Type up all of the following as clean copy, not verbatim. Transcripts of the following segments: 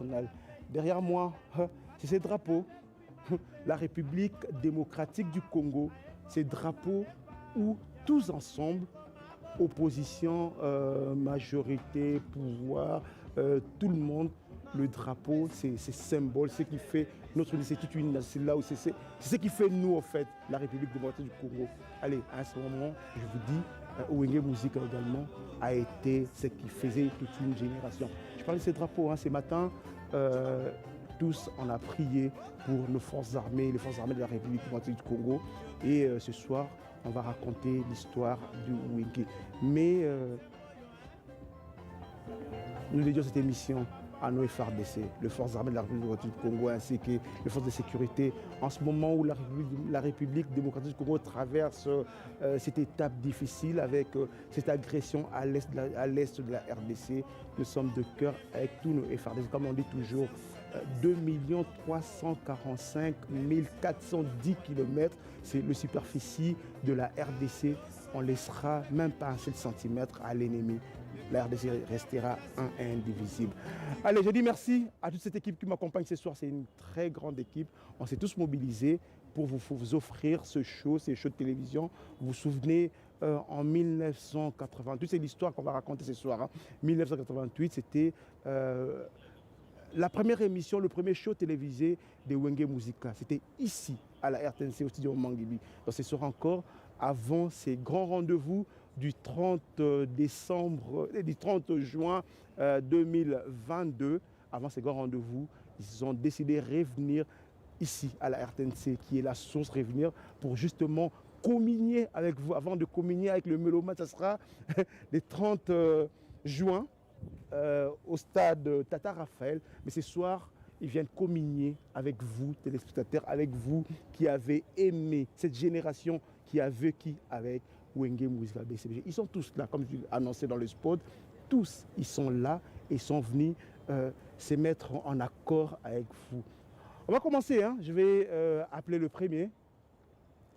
nationale. Derrière moi, c'est ces drapeaux. La République démocratique du Congo, ces drapeaux où tous ensemble, opposition, majorité, pouvoir, tout le monde, le drapeau, c'est symbole, c'est ce qui fait notre unité, c'est toute une nation là où c'est ce qui fait nous en fait, la République démocratique du Congo. Allez, à ce moment, je vous dis, Wenge Musica également a été ce qui faisait toute une génération. Je parlais de ces drapeaux, ce matin, tous on a prié pour nos forces armées, les forces armées de la République démocratique du Congo. Et ce soir, on va raconter l'histoire du Wenge. Mais nous dédions cette émission à nos FARDC, les forces armées de la République démocratique du Congo, ainsi que les forces de sécurité. En ce moment où la République démocratique du Congo traverse cette étape difficile avec cette agression à l'est de la RDC, nous sommes de cœur avec tous nos FARDC. Comme on dit toujours, 2 345 410 km, c'est le superficie de la RDC. On laissera même pas un seul centimètre à l'ennemi. La RDC restera un et indivisible. Allez, je dis merci à toute cette équipe qui m'accompagne ce soir. C'est une très grande équipe. On s'est tous mobilisés pour vous offrir ce show, ces shows de télévision. Vous vous souvenez, en 1988, c'est l'histoire qu'on va raconter ce soir. 1988, c'était la première émission, le premier show télévisé de Wenge Musica. C'était ici, à la RTNC, au studio Manguibi. Donc ce sera encore avant ces grands rendez-vous du 30 juin 2022. Avant ces grands rendez-vous, ils ont décidé de revenir ici, à la RTNC, qui est la source, revenir pour justement communier avec vous. Avant de communier avec le mélomane, ça sera le 30 juin. Au stade Tata Raphaël, mais ce soir, ils viennent communier avec vous, téléspectateurs, avec vous qui avez aimé cette génération qui a vécu avec Wenge Musica BCBG. Ils sont tous là, comme je l'ai annoncé dans le spot, tous, ils sont là et sont venus se mettre en accord avec vous. On va commencer, hein. Je vais appeler le premier.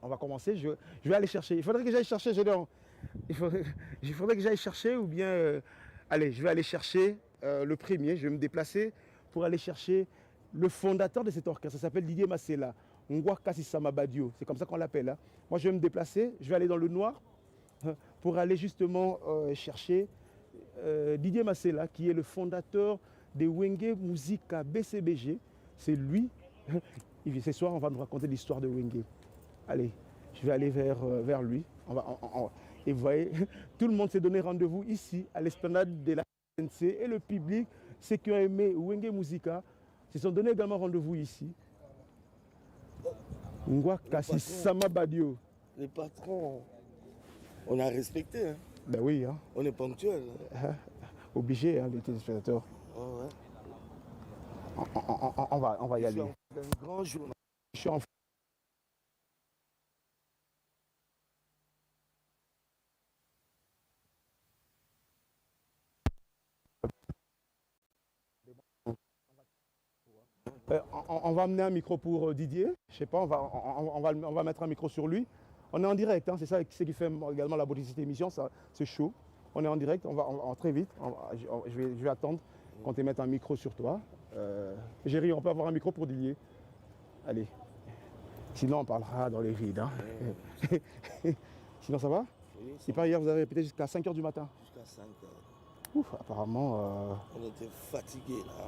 On va commencer, je vais aller chercher. Il faudrait que j'aille chercher, il faudrait que j'aille chercher ou bien... allez, je vais aller chercher le premier, je vais me déplacer pour aller chercher le fondateur de cet orchestre. Ça s'appelle Didier Masséla, Ngwa Kasisama Badio, c'est comme ça qu'on l'appelle. Hein. Moi, je vais me déplacer, je vais aller dans le noir pour aller justement chercher Didier Masséla, qui est le fondateur de Wenge Musica BCBG. C'est lui. Ce soir, on va nous raconter l'histoire de Wenge. Allez, je vais aller vers lui. Et vous voyez, tout le monde s'est donné rendez-vous ici, à l'esplanade de la RTNC. Et le public, ceux qui ont aimé Wenge Musica, se sont donné également rendez-vous ici. Ngwa Kasisama Badio. Les patrons, on a respecté. Hein. Ben oui. Hein. On est ponctuel. Obligé, hein, les téléspectateurs. Oh, ouais. On va y aller. C'est un grand journal. Je suis en on va amener un micro pour Didier. Je sais pas, on va mettre un micro sur lui. On est en direct, hein, c'est ça ce qui fait également la beauté de cette émission, c'est chaud. On est en direct, on va très vite. Je vais attendre qu'on te mette un micro sur toi. Géry, on peut avoir un micro pour Didier. Allez. Sinon, on parlera dans les vides. Hein. Sinon, ça va? Oui. Et par hier, vous avez répété jusqu'à 5 h du matin? Jusqu'à 5 h. Ouf, apparemment... On était fatigués, là.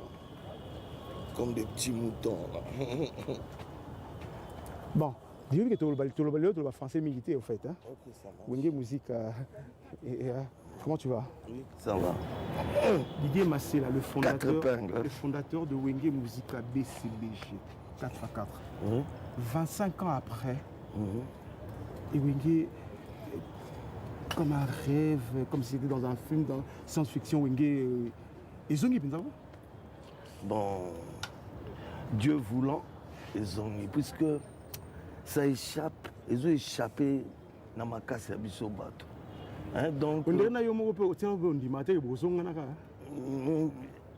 Comme des petits moutons, là. Bon, dis-moi que tu es français militaire, au fait. Hein? Ok, ça va. Wenge Musica... comment tu vas? Oui, ça va. Didier Masséla, le fondateur de Wenge Musica BCBG, 4 à 4. 25 ans après, et Wenge, comme un rêve, comme si c'était dans un film, dans science-fiction, Wenge... Ils ont bon, Dieu voulant, ils ont mis, puisque ça échappe, ils ont échappé dans ma casse à Bissobato. Hein, donc,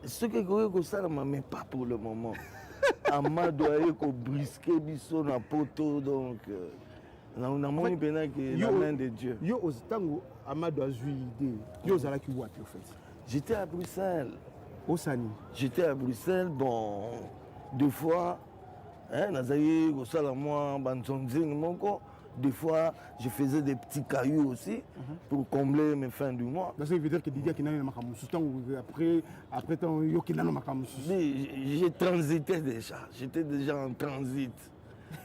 ce que ça mais pas pour le moment. Amadou a brisqué Bisso na poto, donc on a moins bien que la main de Dieu. Yo aux Tango, Amadou a eu idée. Yo zala qui voit en fait. J'étais à Bruxelles. Au Sani. J'étais à Bruxelles, bon, 2 fois, hein, Nazaï, moi, des fois, je faisais des petits cailloux aussi pour combler mes fins du mois. Ça veut dire que Didier qui n'a après ton J'ai transité déjà, j'étais déjà en transit.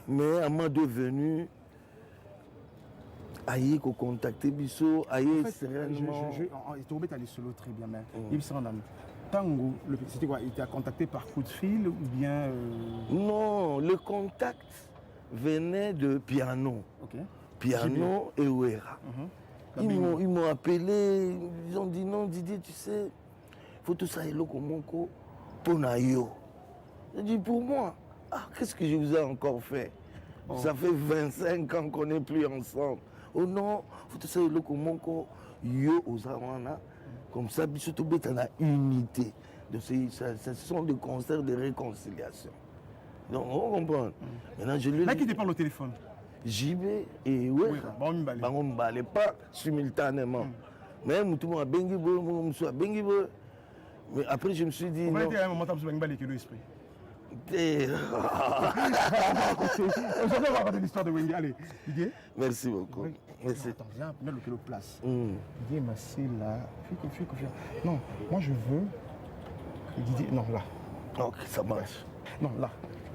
Mais à moi devenu, aïe, qu'on contactait Bissot, aïe, sereinement. Il tombait à solo très bien, mais il s'en a. Tango, c'était quoi? Il t'a contacté par coup de fil ou bien Non, le contact venait de Piano. Piano et Ouera. Ils m'ont appelé, ils ont dit non, Didier, tu sais, il faut tout ça, il faut pour Nayo. J'ai dit pour moi, qu'est-ce que je vous ai encore fait? Ça fait 25 ans qu'on n'est plus ensemble. Oh non, il faut tout ça, il faut yo aux Awana. Comme ça, surtout dans la unité. Ce sont des concerts de réconciliation. Donc, on comprend. Maintenant, je lui là qui te parle au téléphone? JB et oui, on ne parlait pas simultanément. Mais tout a mais après, je me suis dit. On va dire à un moment où tu as l'esprit. Aujourd'hui, on va raconter l'histoire de Wenge. Allez, Didier. Merci beaucoup. Merci. Attends, viens, mets le place. Didier Massé là. Fais confiance. Non, moi je veux. Didier, non, là. Ok, ça marche. Non, là.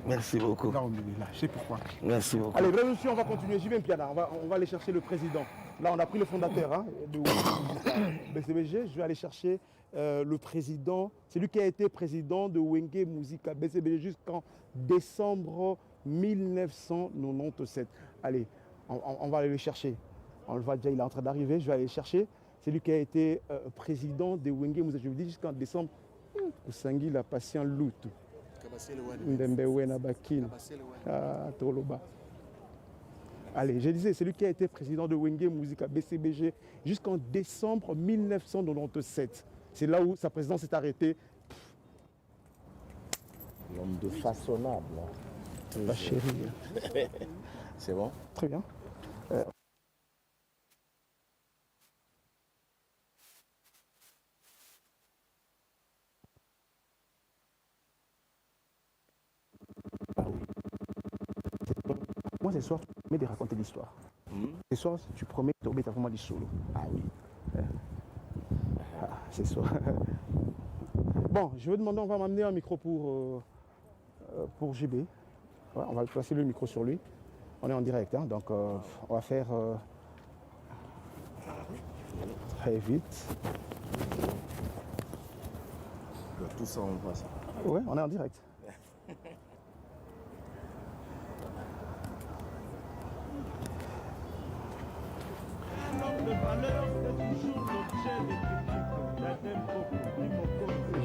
Merci beaucoup. Là, on est là. Je sais pourquoi. Merci beaucoup. Allez, mesdames et messieurs, on va continuer. J'y vais, Piana. On va aller chercher le président. Là, on a pris le fondateur de BCBG. Je vais aller chercher le président. C'est lui qui a été président de Wenge Musica BCBG jusqu'en décembre 1997. Allez, on va aller le chercher. On le voit déjà, il est en train d'arriver. Je vais aller le chercher. C'est lui qui a été président de Wenge Musica. Je vous dis jusqu'en décembre. Osangi la patient Loutou. Allez, je disais, c'est lui qui a été président de Wenge Musica BCBG jusqu'en décembre 1997. C'est là où sa présidence s'est arrêtée. L'homme de façonnable. Ma chérie. C'est bon? Très bien. Moi, ce soir, tu promets de raconter l'histoire. Ce soir, tu promets que tu as vraiment du solo. Ah oui. C'est ça. Bon, je vais demander, on va m'amener un micro pour JB. Ouais, on va placer le micro sur lui. On est en direct, hein, donc on va faire très vite. Tout ça, on voit ça. Ouais, on est en direct.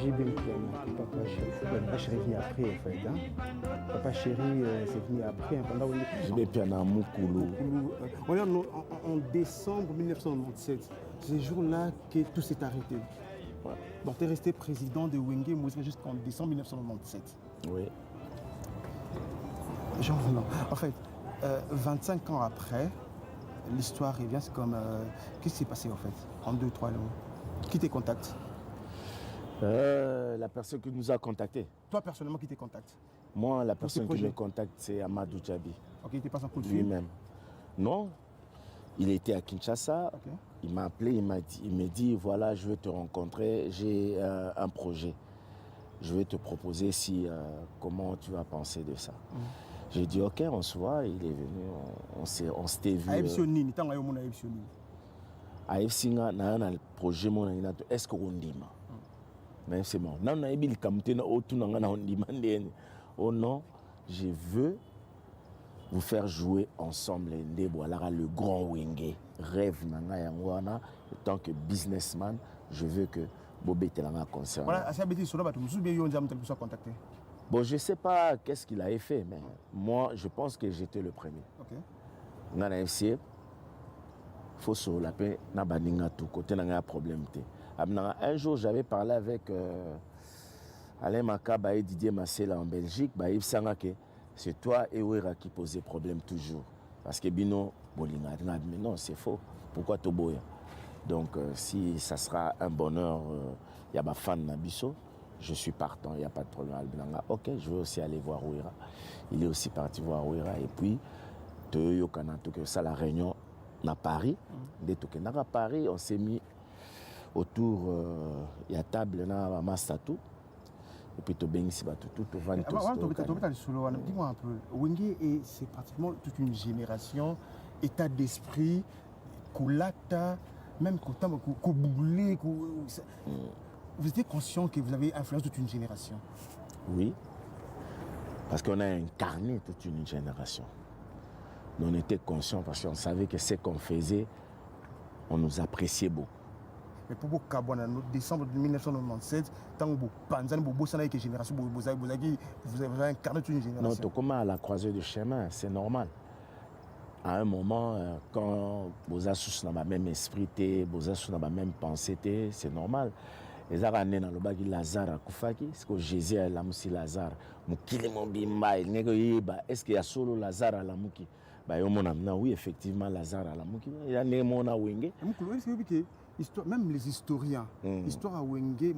JB Papa Chéri venu après en fait. Hein. Papa Chéri c'est venu après. JB Piana Moukoulou. On est en décembre 1997. C'est ce jour-là que tout s'est arrêté. Ouais. Donc tu es resté président de Wenge Musica jusqu'en décembre 1997. Oui. Genre non. En fait, 25 ans après, l'histoire revient, c'est comme... qu'est-ce qui s'est passé en fait? En 2-3 mots. Qui te contacte? La personne qui nous a contactés. Toi personnellement, qui te contacte? Moi, la personne qui me contacte, c'est Amadou Djabi. Ok, il te passe un coup de fil? Lui-même. Non. Il était à Kinshasa. Okay. Il m'a appelé, il m'a dit, voilà, je veux te rencontrer, j'ai un projet. Je vais te proposer comment tu vas penser de ça. J'ai dit, ok, on se voit. Il est venu, on s'était vu. À Efsinga, il y a un projet, est-ce qu'on dit? Mais c'est bon. Oh non, je veux vous faire jouer ensemble le grand Wenge. Rêve en tant que businessman, je veux que Bobé Telanga concerne. Voilà, bon, je ne sais pas qu'est-ce qu'il avait fait, mais moi, je pense que j'étais le premier. On a essayé. Il faut se laper, n'a pas tout côté, n'a pas de problème. Un jour, j'avais parlé avec Alain Makaba et Didier Massé en Belgique. C'est toi et Ouera qui posez problème toujours. Parce que Bino, mais non, c'est faux. Pourquoi Toboya? Donc, si ça sera un bonheur, il y a des fans Nabiso, je suis partant, il n'y a pas de problème. Albinanga, ok, je veux aussi aller voir Ouira. Il est aussi parti voir Ouira. Et puis, ça, la réunion à Paris. Dès que nous à Paris, on s'est mis autour il y a table na Mastatou. Et puis, tu bien ici, tout au vent. Dis-moi un peu, Wenge, c'est pratiquement toute une génération, état d'esprit, Koulata, même Koboulé. Vous étiez conscient que vous avez influencé toute une génération? Oui, parce qu'on a incarné toute une génération. Nous, on était conscients parce qu'on savait que ce qu'on faisait, on nous appréciait beaucoup. Mais pour vous, en décembre 1997, tant que vous pensez que génération, vous avez incarné toute une génération. Non, comment à la croisée de chemin, c'est normal. À un moment, quand vous avez dans le même esprit, vous avez dans la même pensée, c'est normal. Les Arabes dans le bas de Lazare à Koufaki, c'est que Jésus a lamussi Lazare. Mukile Mobimba, est-ce qu'il y a solo Lazare à la Mouki? Oui, effectivement, Lazare à la Mouki. Il y a Némon à Wenge. Même les historiens, l'histoire à Wenge,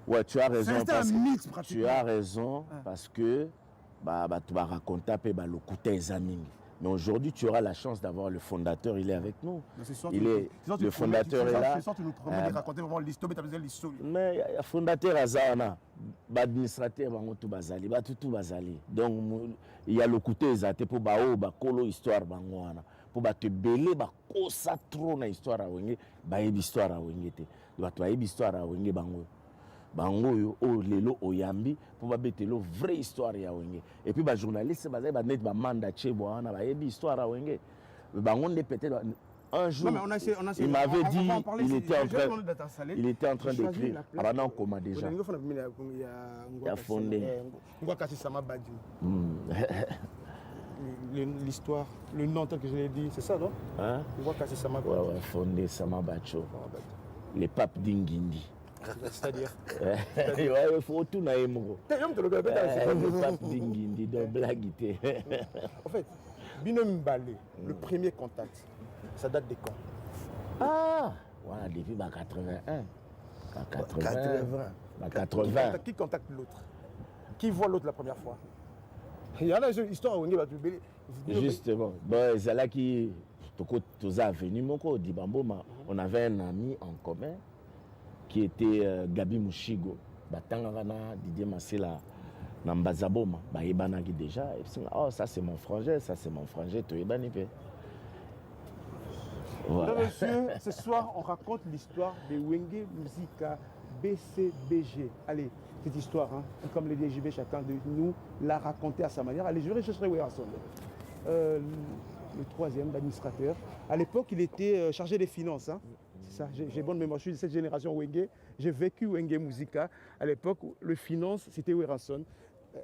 ouais, tu as raison. Tu as raison parce que tu vas raconter le côté examiné. Mais aujourd'hui, tu auras la chance d'avoir le fondateur, il est avec nous. Le fondateur est là. Tu nous promets de raconter vraiment l'histoire, mais l'histoire. Mais le fondateur Azana, l'administrateur, tout bazali. Donc, il y a le côté exaté pour kolo histoire pour te belé ça trop na histoire à Wenge, histoire à Wenge te. Donc, tu as histoire à Wenge bango yo o lelo oyambi pour ba betelo vraie histoire ya Wenge. Et puis ba journaliste ba net ba manda chebo na ba yebi histoire à Wenge. Bango ne peut-être un jour il m'avait dit il était en train d'écrire avant comment déjà il a fondé l'histoire, le nom tel que je l'ai dit, c'est ça non? Hein? Ouais, fondé Samabacho. Les papes d'Ingindi. C'est-à-dire il faut tout naïm. Le pape d'Ingindi, de blaguité. En fait, Binom Balé, le premier contact, ça date de quand? Ah, voilà, depuis 81. 80. Qui contacte l'autre? Qui voit l'autre la première fois? Il y en a une histoire où justement, Zalaki, on avait un ami en commun qui était Gabi Mouchigo. Didier Massela, Nambazaboma, déjà. Oh, ça c'est mon frangin, tu es banipé. Voilà. Monsieur, ce soir, on raconte l'histoire de Wenge Musica BCBG. Allez, cette histoire, hein, comme le DJB, chacun de nous l'a raconté à sa manière. Allez, je vais chercher Werson. Le troisième, l'administrateur. À l'époque, il était chargé des finances. Hein. C'est ça, j'ai bonne mémoire. Je suis de cette génération Wenge. J'ai vécu Wenge Musica. À l'époque, le finance, c'était Werson.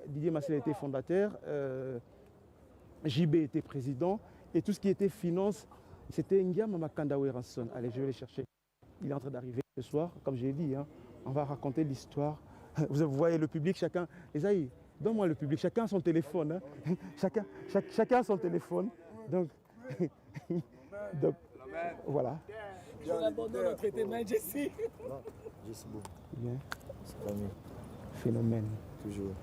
Didier Massel était fondateur. JB était président. Et tout ce qui était finance, c'était Ndiama Makanda Werson. Allez, je vais les chercher. Il est en train d'arriver ce soir. Comme j'ai dit, hein, on va raconter l'histoire. Vous voyez le public, chacun. Les aïe, donne-moi le public, chacun a son téléphone. Hein. Chacun a son téléphone. Donc, voilà. Je l'abandonne notre été main, Jessie. Non, Jessie Boum. Bien. C'est pas mieux. Phénomène. Toujours.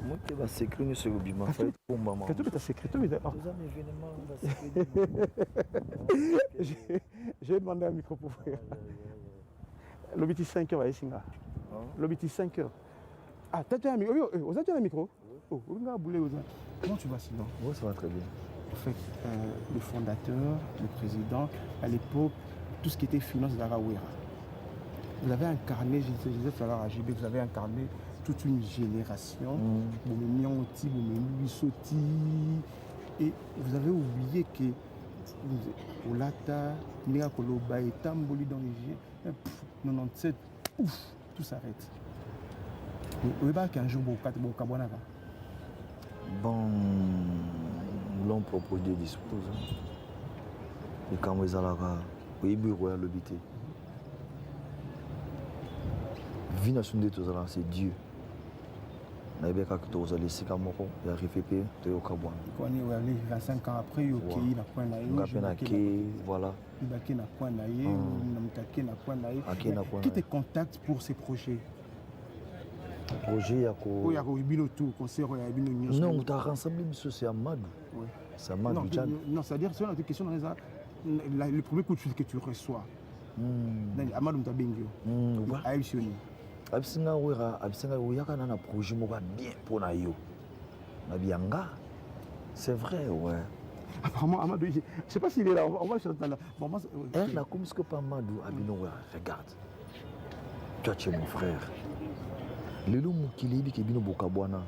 Moi qui va s'écrire sur le bima, fait pour maman. Qu'est-ce que tu as sécrété? J'ai demandé un micro pour vous. L'obiti 5 heures, l'obiti 5 heures. Ah, t'as déjà un micro? Vous avez déjà un micro? Oh, comment tu vas sinon? Oui, ça va très bien. En fait, le fondateur, le président, à l'époque, tout ce qui était finance de la Rawera. Vous avez incarné, je disais tout à l'heure à JB, vous avez incarné toute une génération. Et vous avez oublié que Olata, Nia Koloba et Tamboli dans les G, 97, ouf, tout s'arrête. Vous voyez pas qu'un jour, vous avez Bon, l'on propose de disposer. Et quand vous allez là, oui, bureau à l'habité. Vie nationale de tous c'est Dieu. Na ibe ka to za lesika moko ya rifepe to yo kabwana. Quand on est allé 25 ans après, yo ki na point na yo. Ngapena ke voilà. Ibaki na point na yo, na mutaki na point na yo. Qui te contacte pour ces projets? Projet ya ko. Oh ya ko bino tout concert ya bino nyonso. Non, tu as rassemblé monsieur c'est Amadou. Oui. C'est Amadou Djan. Non, c'est-à-dire c'est une question dans le premier coup de fil que tu reçois. Amadou Mtabengio. Aïsoni. Absinga oyaka na projet moko bien pour na yo. Na bianga. C'est vrai, ouais. Apparemment Amadou, je sais pas s'il est là, on va chercher là. Bon moi là comme ce que pas Amadou Abino regarde. Toi tu es mon frère. Lelo mokili bi ke bino bokabwana.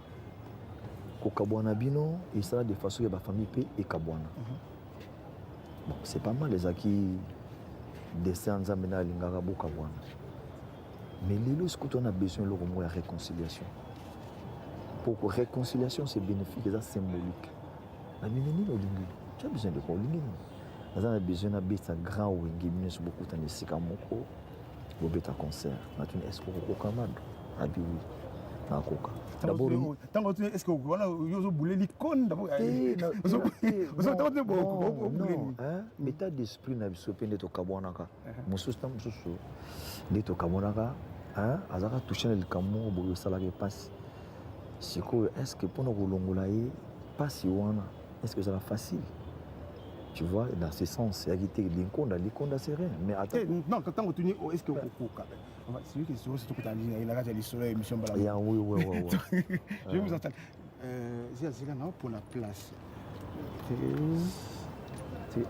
Kokabwana bino et ça de façon ya ba famille pe et kabwana. Bon, c'est pas mal les acquis descend zamena lingaka bokabwana. Mais lelo ce qu'on a besoin de la réconciliation. Pour que réconciliation c'est bénéfique, c'est symbolique. La minini olingi, tu as besoin de quoi olingi? On a besoin de bêta grand ou ngimi sur beaucoup de sikamoko. Ou bêta concert. On a une escroc au camad. Abi oui. Na koka. D'abord est-ce que voilà yo boulé l'icône d'abord. Non, hein, l'état d'esprit na biso pende to kabonaka. Mosusu tam mosusu. De to kabonaka, hein, azaka toucher le camo bo sala ke passe. C'est quoi est-ce que pour nous longola yi passe wana, est-ce que ça va facile? Tu vois, dans ce sens, il y a qui l'inconda c'est rien. Mais attends. Non, quand tu dis est-ce que Koka, c'est lui qui est surtout quand il a le soleil émission balade. Oui. Je vais vous entendre. C'est là pour la place. C'est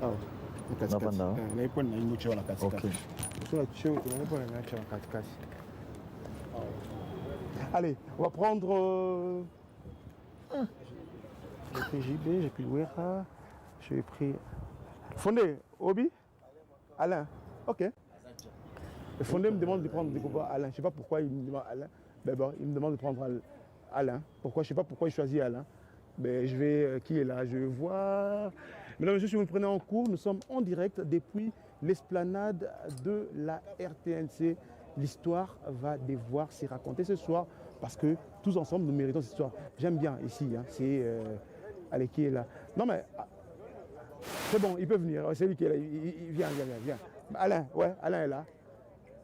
allez, on va prendre j'ai pris JB, j'ai pris Wera, j'ai pris Fondé, Obi, Alain, ok. Le Fondé me demande de prendre Alain, je ne sais pas pourquoi il me demande Alain, mais bon, il me demande de prendre Alain. Pourquoi, je ne sais pas pourquoi il choisit Alain. Mais je vais, qui est là, je vais voir. Mesdames et messieurs, si vous me prenez en cours, nous sommes en direct depuis l'esplanade de la RTNC. L'histoire va devoir s'y raconter ce soir parce que tous ensemble, nous méritons cette histoire. J'aime bien ici, hein, c'est... allez, qui est là? Non mais... C'est bon, il peut venir, c'est lui qui est là, il vient. Alain, ouais, Alain est là.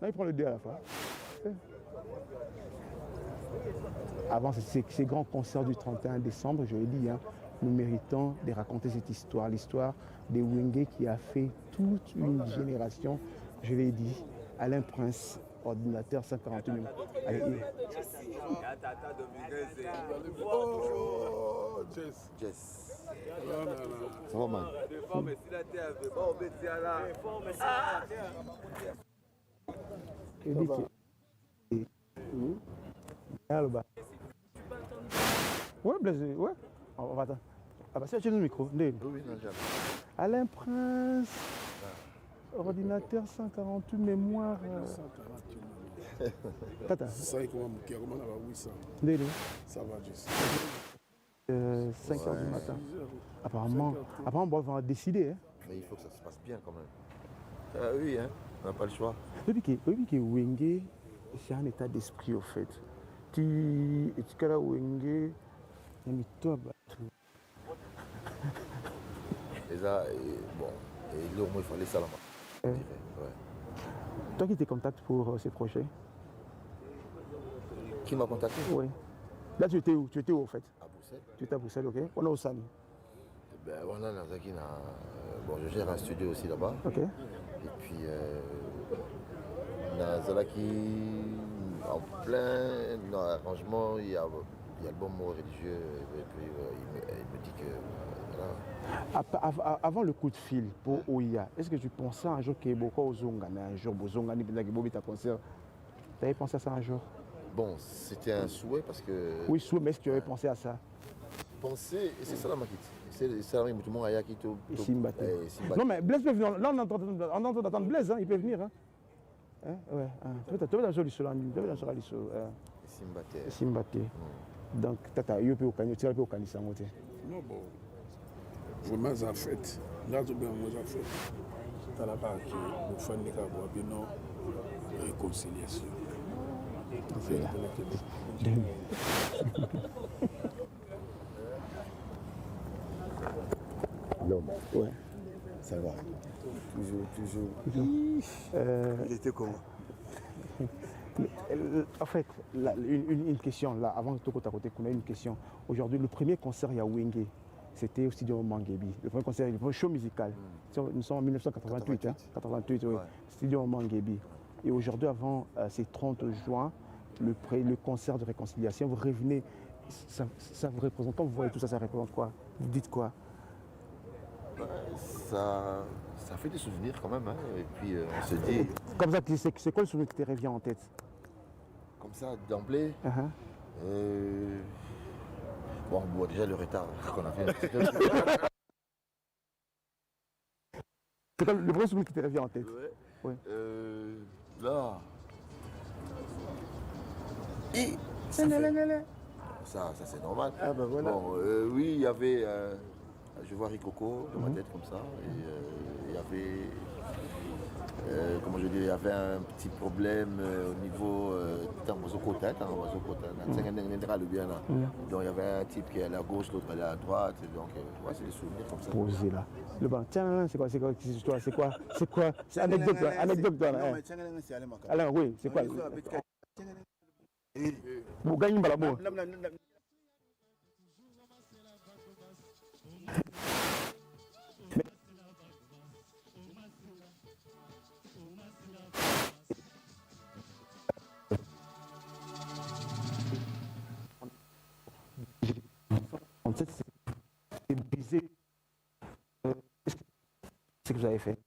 Non, il prend le 2 à la fois. Avant ces grands concerts du 31 décembre, je l'ai dit, hein, nous méritons de raconter cette histoire, l'histoire de Wenge qui a fait toute une génération, je l'ai dit, Alain Prince, ordinateur 148 000. Allez, Jess. Ça va mal. Ouais, Blaise, ouais. On va attendre. Ah bah c'est le micro. Oui, non, jamais. Alain Prince, ordinateur 148 mémoire. 148. Tata. Ça y est, comment on a 800. Ça va, Jess. 5 h du matin. Apparemment, on va décider. Hein. Mais il faut que ça se passe bien quand même. Ah oui, hein, on n'a pas le choix. Depuis que Wenge, c'est un état d'esprit au fait. Tu es là, Wenge, il toi. Et ça, bon, et là, il fallait ça là-bas. Ouais. Toi qui te contactes pour ces projets? Qui m'a contacté? Oui. Là, tu étais où? Tu étais où, au fait? À Bruxelles. Tu étais à Bruxelles, ok. On est au Sani. Ben voilà, bon, je gère un studio aussi là-bas. Ok. Et puis, Nazalaki, en plein dans l'arrangement, il y a le bon mot religieux. Et puis, il me dit que... Voilà. Avant le coup de fil pour Oya, est-ce que tu pensais un jour qu'il y ait beaucoup de Zongani, un jour, Bozongani, ta concert? Tu avais pensé à ça un jour? Bon, c'était un souhait parce que... Oui, souhait, mais est-ce que tu avais pensé à ça? Penser, et c'est ça la maquette. C'est ça la maquette, tout le monde a qui tout... Non mais Blaise peut venir, là on entend d'attendre Blaise, hein, il peut venir. Hein? Hein? Ouais, tu veux dans le sol, Simbate. Donc, tata, yo pe okani, tu vas pe okani sango te. Non, bon. Vraiment, ça fait. Là, je bien, moi, ça fait. T'as la part qui nous fait des cas pour bien non réconciliation. C'est là. L'homme, Ouais. ça va. Toujours. Il était comment? En fait, une question là, avant que tu côté, qu'on a une question. Aujourd'hui, le premier concert à Wenge, c'était au studio Mangebi. Le premier concert, le premier show musical. Nous sommes en 1988. 88, oui. Ouais. Studio Mangebi. Et aujourd'hui, avant ces 30 juin, le concert de réconciliation, vous revenez, ça vous représente, quand vous voyez tout ça, ça représente quoi? Vous dites quoi? Ça fait des souvenirs quand même, hein. Et puis on se dit, Comme ça, c'est quoi le souvenir qui te revient en tête? comme ça, d'emblée, bon, déjà le retard qu'on a fait. C'est quoi le vrai souvenir qui te revient en tête? Ouais. Là. Ça c'est normal. Ah ben voilà. Bon, oui, il y avait, je vois Rikoko dans ma tête comme ça, et il y avait, comment je dis, il y avait un petit problème au niveau Tamazokota, donc il y avait un type qui allait à gauche, l'autre allait à droite, et donc ouais, c'est des souvenirs comme ça. Posé là. Le banc, tiens, c'est quoi cette histoire? C'est quoi? C'est anecdote là, anecdote là. Non, mais Tchangaleng, c'est allé Makaba. Alors oui, c'est quoi? Eh, Vous gagnez pas la boue. En fait, c'est brisé. C'est que vous avez fait.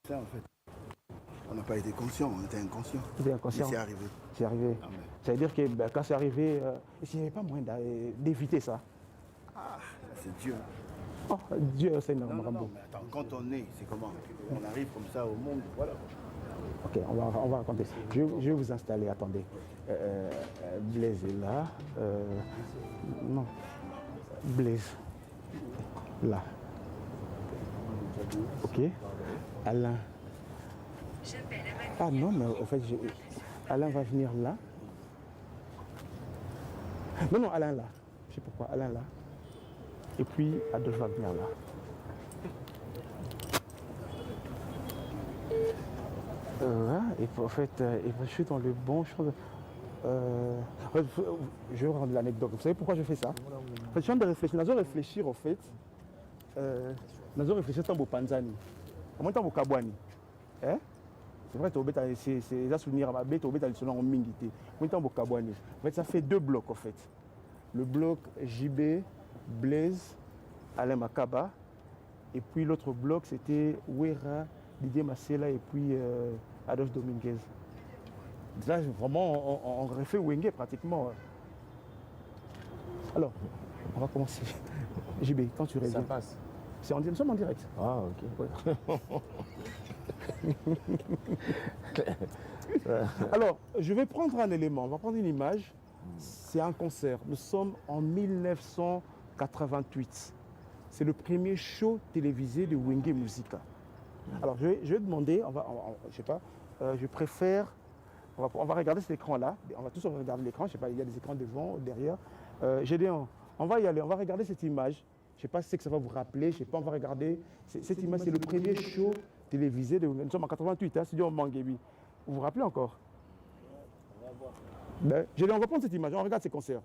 Ça, en fait, on n'a pas été conscient, on était inconscient. Vous êtes inconscient. Mais c'est arrivé. C'est arrivé. Ah, mais- Ça veut dire que quand c'est arrivé, il n'y avait pas moyen d'éviter ça. Ah, c'est Dieu. Oh, Dieu, c'est Non, normal. mais attends, quand on est, c'est comment? On arrive comme ça au monde, voilà. Ok, on va raconter. Je vais vous installer, attendez. Blaise est là. Non. Blaise. Là. Ok. Alain. Ah non, mais en fait, Alain va venir là. Non, Alain là. Je sais pourquoi. Alain là. Et puis Adolphe va venir là. Et en fait, je suis dans le bon champ. Je vais rendre l'anecdote. Vous savez pourquoi je fais ça? En fait, je suis en train de réfléchir. Nazo réfléchir, en fait. Nazo réfléchir tant au Panzani. Au moins tant au Kabwani. Hein? C'est vrai, c'est un souvenir à ma bête, au bête, en Mingité. Au moins tant au Kabwani. En fait, ça fait deux blocs, en fait. Le bloc JB, Blaise, Alain Makaba. Et puis l'autre bloc, c'était Ouera, Didier Massela et puis Adolphe Dominguez. Là, vraiment, on refait Wenge pratiquement. Alors, on va commencer. JB, quand tu reviens. Ça passe. Nous sommes en direct. Ah, ok. Alors, je vais prendre un élément, on va prendre une image. C'est un concert. Nous sommes en 1988. C'est le premier show télévisé de Wenge Musica. Alors, je vais demander, je sais pas, je préfère, on va regarder cet écran-là. On va tous regarder l'écran, je sais pas, il y a des écrans devant, derrière. Gédéon, on va y aller, on va regarder cette image. Je sais pas si c'est que ça va vous rappeler, je sais pas, on va regarder. Cette image, c'est le premier show télévisé de Wenge. Nous sommes en 88, studio Mangebi. Vous vous rappelez encore? On va voir. Gédéon, on va prendre cette image, on regarde ces concerts.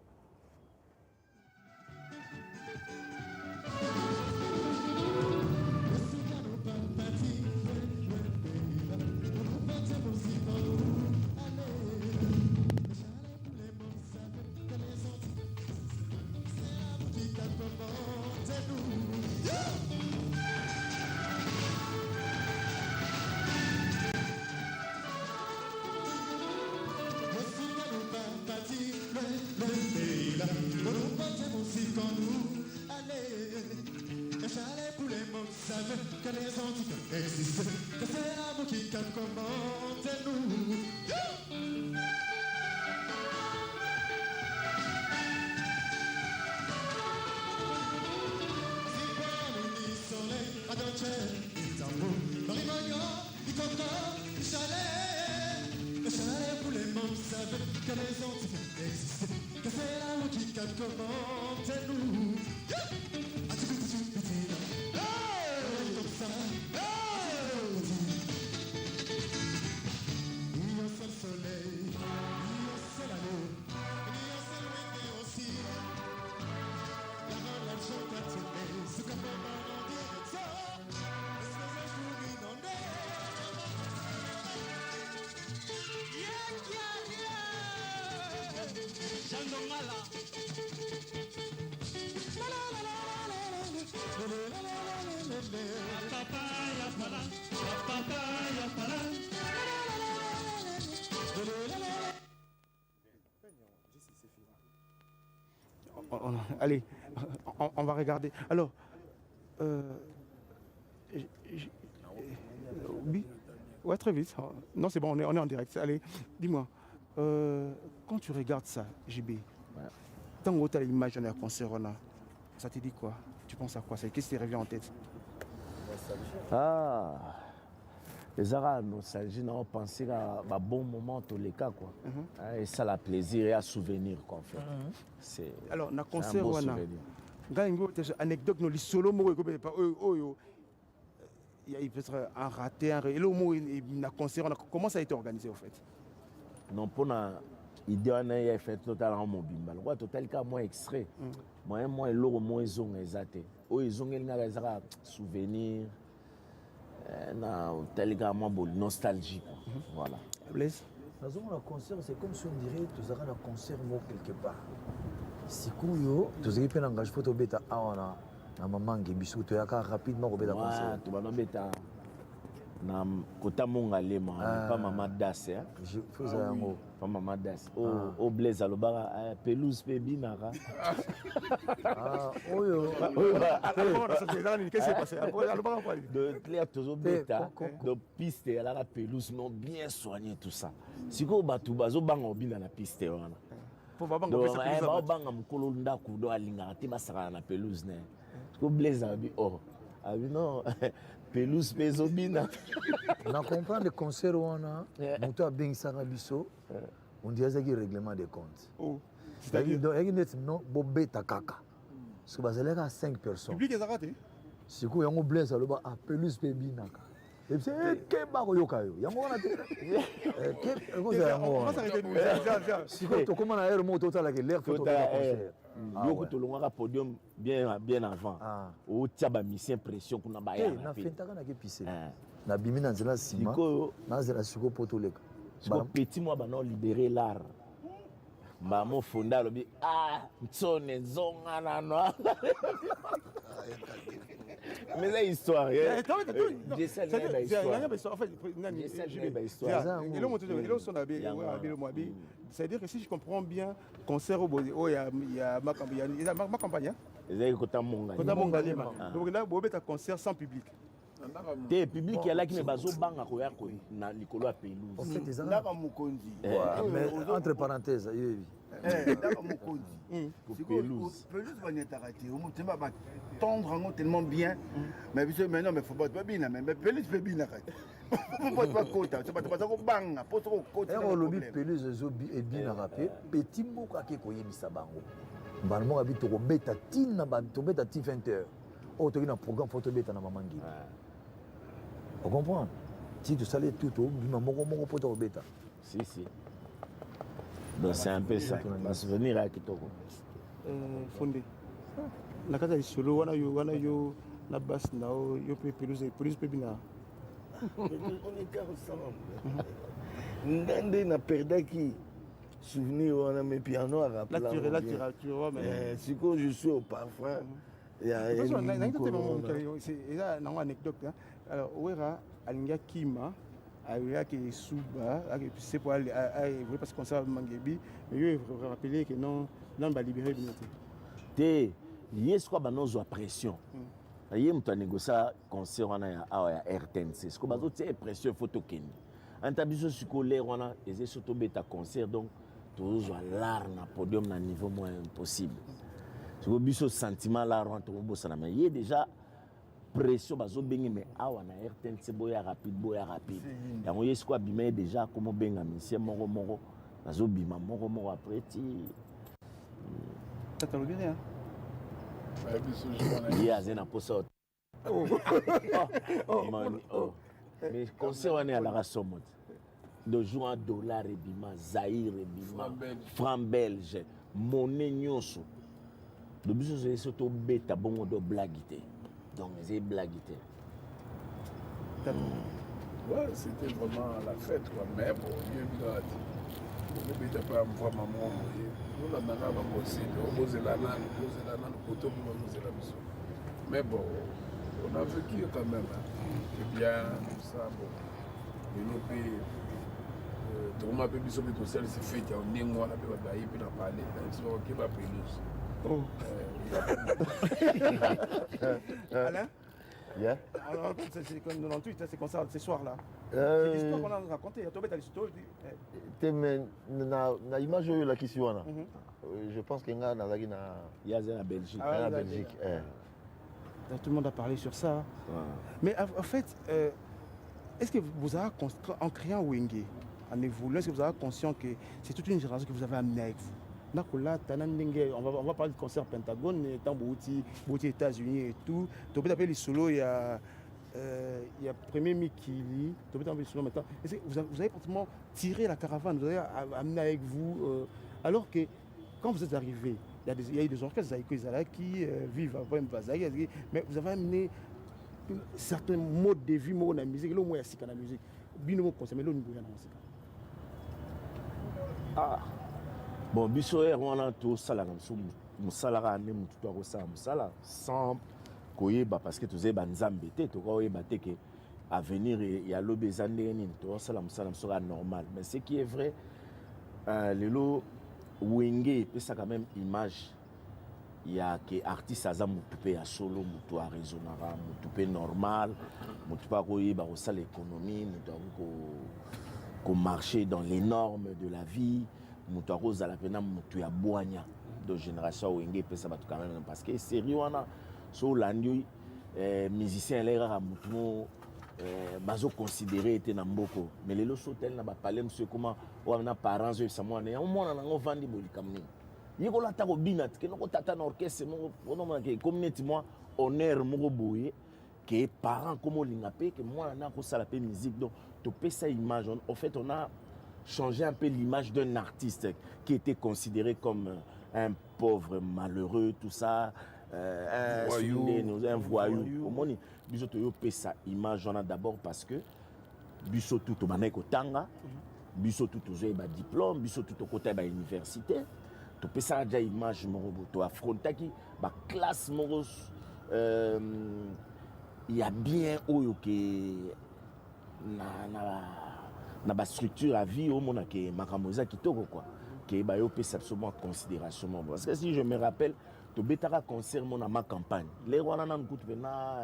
Allez, on va regarder. Alors, oui, ouais, très vite. Non, c'est bon, on est en direct. Allez, dis-moi, quand tu regardes ça, JB, tant que tu as l'image d'un concert, ça te dit quoi? Tu penses à quoi? Qu'est-ce qui te revient en tête? Ah, les Arabes, nostalgie, on pensait à un bon moment, tous les cas, quoi. Et ça, la plaisir et à souvenir, quoi, en fait. C'est alors, dans un concert, beau on a souvenir. une anecdote, il y a peut-être un raté, et le mot, dans concert, comment ça a été organisé, en fait? Non, pour la idée, on a fait total en mobile. Moi, total cas, moi, extrait. Moi, l'eau, moi, ils ont exaté. Ils ont des souvenirs. Tel cas, moi, nostalgie. Voilà. Blaise? Dans un concert, c'est comme si on dirait que tu as un concert quelque part. Si tu as un engagement photo bêta awana na maman qui bisu tu as rapidement au bêta concert. Tu vas bêta na kota mongalé pas maman das hein. Je faisais un mot. Pas maman das. Au Blaise alobara pelouse pe binara. Ah oyo. Qu'est-ce qui s'est passé? De clair toujours bêta. De piste à la pelouse non bien soigné tout ça. Si ko batu bazo bango bina na piste wana. Donc, banga mukolo ndaku do alinga te basaka na pelouse ne. Ko Blaise abi non pelouse peso bina. Na comprendre le concert wana muto abengisaka biso on dirait que règlement des comptes. C'est-à-dire non bobeta kaka. Parce que bazaleka 5 personnes. Public est arrêté. Si ko yango Blaise aloba pelouse pe binaka. Et puis que ba ko yokayo. Yango wana te. On va s'arrêter nous. Si ko comment na air moto tala que l'air photo concert. Yoko to longa podium bien avant. O tiaba mission pression kuna ba ya. Na fentaka na ke pisse. Na bimi na nzela sima. Na nzela siko poto leka. Ba petit moi ba non libérer l'art. Ba mo fonda lobi tsone zonga na no. Mais c'est histoire. C'est c'est-à-dire que si je comprends bien, concert au il y a ma campagne. Donc là, vous avez un concert sans public. Le public est là qui me base au banc à courir na likolo à pelouse. En fait, des mais entre parenthèses, pelouse. Pelouse va être arrêté. On va tendre tellement bien. Mais non, mais faut pas bien. Mais pelouse peut bien arrêter. Faut pas côté. C'est pas ça qu'on bang. Pour ça côté. On lobby pelouse et bien arrêté. Petit mot qui koye bisabango. Balmo habite au beta tin na ba to beta tin 20h. Oh, tu as un programme photo beta na mamangi. Vous comprenez? Si tu salais tout, tu as un photo bêta. Si. Donc c'est un peu ça. Un souvenir à Kitoko. Fondé. La casa est solo, wana yo na basse na yo pelouse pe bina. On était ensemble. Ndande na perdaki souvenir on a mes pianos à rappeler. Là tu vois mais si quand je suis au parfum il y a une anecdote. Alors, Ouera, Alinga Kima, Alinga qui est Souba, c'est pour aller parce qu'on s'est manguébi, mais je veux rappeler que non va libérer l'unité. Il y a ce qu'on a pression. Il y a un négocié concert à RTNC. Ce qu'on a dit pression photo Kenya. En tabiso scolaire on a des surtout bêta concert donc toujours l'art na podium na niveau moins possible. Ce que biso sentiment là rentre au bossana mais il y a déjà pression bazobengi mais awa na RTNC boya rapide yango ye sikoyo abima ye déjà comme obenga misie moko nazobima moko après ti tatalobi ne ye aze na posa mais concert wana alaka somo de jour en dollar ebima zaire ebima franc belge monnaie nyonso de biso ozo tobeta bongo do blague te donc eza blague te. Ouais, c'était vraiment la fête quoi, mais bon, il y a eu des pas voir maman, nous la nana va bosser, on pose la nana, poteau pour nous la mission. Mais bon, on a vécu quand même, et bien tout ça, bon, et nous puis tout le monde a pu se mettre au ciel, c'est fait, on est moi, on a pu bailler, puis on a parlé, c'est ok, pas pelouse. Oh. Alain? Yeah. Alors, c'est comme 98, c'est comme ça, ce soir-là. C'est l'histoire qu'on a racontée. Na image oyo elakisi wana je pense que nga nazalaki na yaza na Belgique. na Belgique. Tout le monde a parlé sur ça. Mais en fait, est-ce que vous avez, en créant Wenge, en évoluant, est-ce que vous avez conscience que c'est toute une génération que vous avez amenée avec vous? On va parler du concert Pentagone, tant aux États-Unis et tout. Tu peux appeler les solos, il y a Premier Mikili, tu peux appeler les solos maintenant. Vous avez pratiquement tiré la caravane, vous avez amené avec vous. Alors que quand vous êtes arrivé, il y a eu des orchestres qui vivent avant Mbazaï, mais vous avez amené certains modes de vie, modes de la musique, là où il y a la musique. Bino consommé là où il y a la musique. Ah. Bon, biso wana to sala na so musala ne mutu to ko sa musala sans koyeba parce que toze ba nzambe te to ko yeba te que avenir ya lobe zande ni to sala musala sera normal, mais ce qui est vrai lelo Wenge pesa quand même image ya que artiste aza mutu pe ya solo mutu a raisonnable mutu pe normal mutu pa koyeba ko sala économie mutu ko marcher dans les normes de la vie. Mutu akoza la pena mutu ya boanya de génération Wenge pesa batu quand même parce que série wana so landi musicien lera mutu bazo considérer était na mboko mais lelo so tel na ba parler monsieur comment wana parents eux ça moi on mona nango vandi bolikamni yiko la ta ko binat ke noko tata na orchestre mo ono ke community moi honneur mo boye que parents comme lingapé que moi na ko sala pe musique donc to pesa image en fait on a changer un peu l'image d'un artiste qui était considéré comme un pauvre malheureux, tout ça, un voyou. Au moins, bisoto yo pesa image on a d'abord parce que bisoto to mané ko tanga, bisoto to zo ba diplôme, bisoto to côté ba université, to pesa déjà image morobo to affronta qui ba classe moros il y a bien oyo que na ba structure à vie au mona ke makamoza kitoko quoi ke ba yo pesa absolument considération parce que si je me rappelle to betara concert mona ma campagne les wana na nkutu na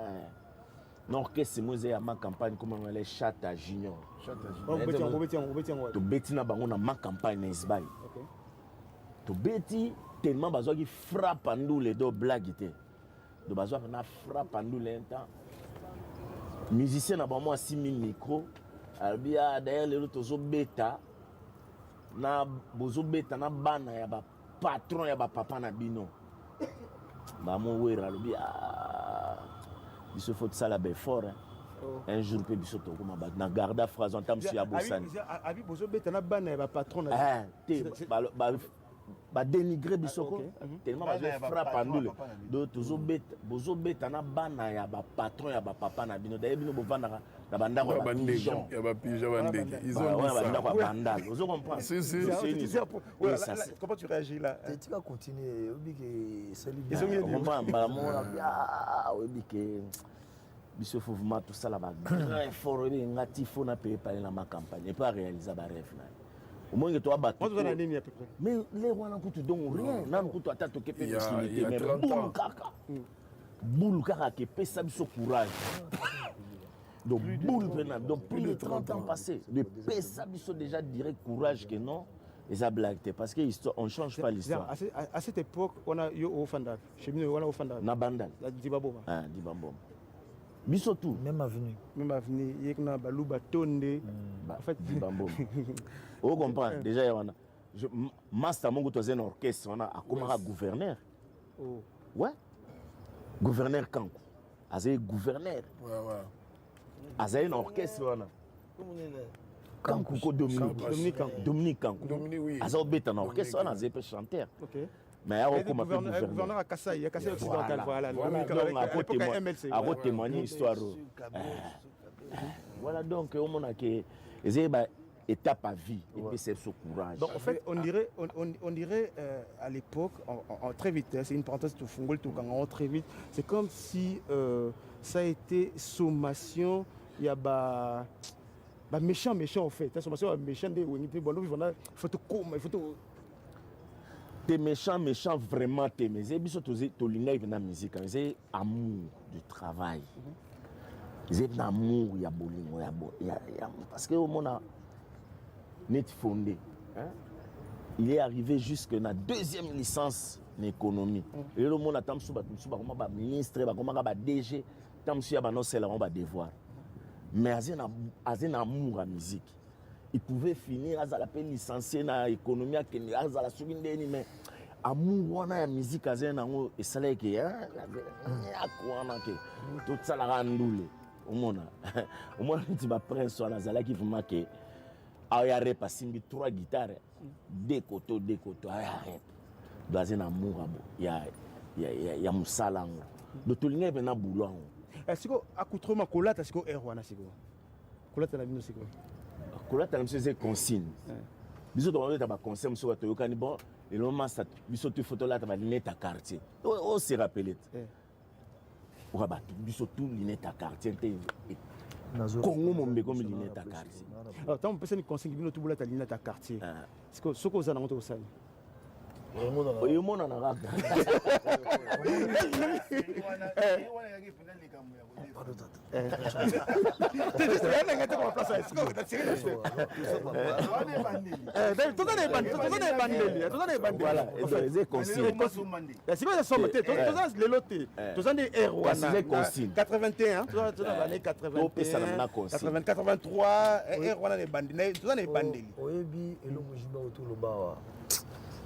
orchestre mose ya ma campagne comme on les chata junior to beti na bango na ma campagne na isbay to beti tellement bazwa ki frappe andule do blague te do bazwa na frappe andule temps musicien na ba moi 6000 micros albia d'ailleurs les autres beta na bozo beta na bana ya ba patron ya ba papa na bino ba mo wera albia biso faut ça la be fort un jour pe biso to kuma ba na garda phrase en tam sur abosani abi bozo beta na bana ya ba patron na ba dénigrer biso tellement ba frappe andule do tozo beta bozo beta na bana ya ba patron ya ba papa na bino d'ailleurs bino bovanda na banda ko ba pigeon ya ba pigeon bandeke ils ont dit ça banda ko bandal vous comprenez comment tu réagis là tu vas continuer obi que salut ils ont bien comprendre ba mo ah obi que biso faut vraiment tout ça là ba grand effort obi ngati faut na payer par la ma campagne et pas réaliser ba rêve là au moins que toi battu mais les wana kutu donc rien nan kutu ata to kepe possibilité mais boule kaka ke pesa biso courage. Donc, donc plus de 30 ans passés. Le PSABISO déjà dirait courage que non, les a blagué. Parce qu'on ne change pas l'histoire. À cette époque, on a eu au Fandal. Chez nous, on a au Fandal. Na Bandal. Dibaboma. Ah, Dibaboma. biso tout Même avenue. Même avenir, il y a Balouba Tonde. En fait, Bambo. Vous comprenez déjà il y a master mongo to un orchestre on a comment gouverneur. oh. Ouais. Gouverneur Kankou. Azé gouverneur. Ouais. Azé un orchestre on a. Kankou ko Dominique Kankou. Dominique, oui. Azé obeta un orchestre on a zé chanteur. Ok. Mais il y a Le comme gouverneur à Kassai, il y a Kassai occidental, voilà. Donc à MLC. À témoigner histoire. Voilà donc au monde que c'est étape à vie et puis c'est ce courage. Donc en fait, on dirait à l'époque, très vite, c'est une parenthèse tout fongol tout quand très vite, c'est comme si ça a été sommation, il y a méchant en fait, la sommation méchant des bon il faut tout comme il faut tout t'es méchant vraiment t'es mais c'est biso to linga dans la musique, c'est amour du travail. C'est amour il y a bolingo il y a parce que au monde a net fondé. Il est arrivé jusque na deuxième licence en économie. Et le monde attend sous comment ba ministre comment ba DG tant sur ba non c'est là on va devoir. Mais azin amour à musique. Il pouvait finir à la peine licencié na économie à la seconde mais amour wana ya musique azin nango et ça là que ya quoi na que tout ça la randoule. Au monde tu vas prendre sur la zala qui vraiment que il y a repassé 3 guitares, 2 côtés, il y a un amour, il y a un salang. Donc tout le monde est un boulot. Est-ce que accoutrement colata est-ce que erwana c'est quoi? Colata la bino c'est quoi? Colata c'est consigne. Biso to ba ba conseil monsieur to yokani bon et le moment ça biso tu photo là ta ba lunette à quartier. On se rappelle. On va biso tout lunette à quartier. Congo mon mbeko mi lunette à quartier. Alors tant personne conseille bino tout boula ta lunette à quartier. Est-ce que ce que vous avez ça? Oyo mona na raka.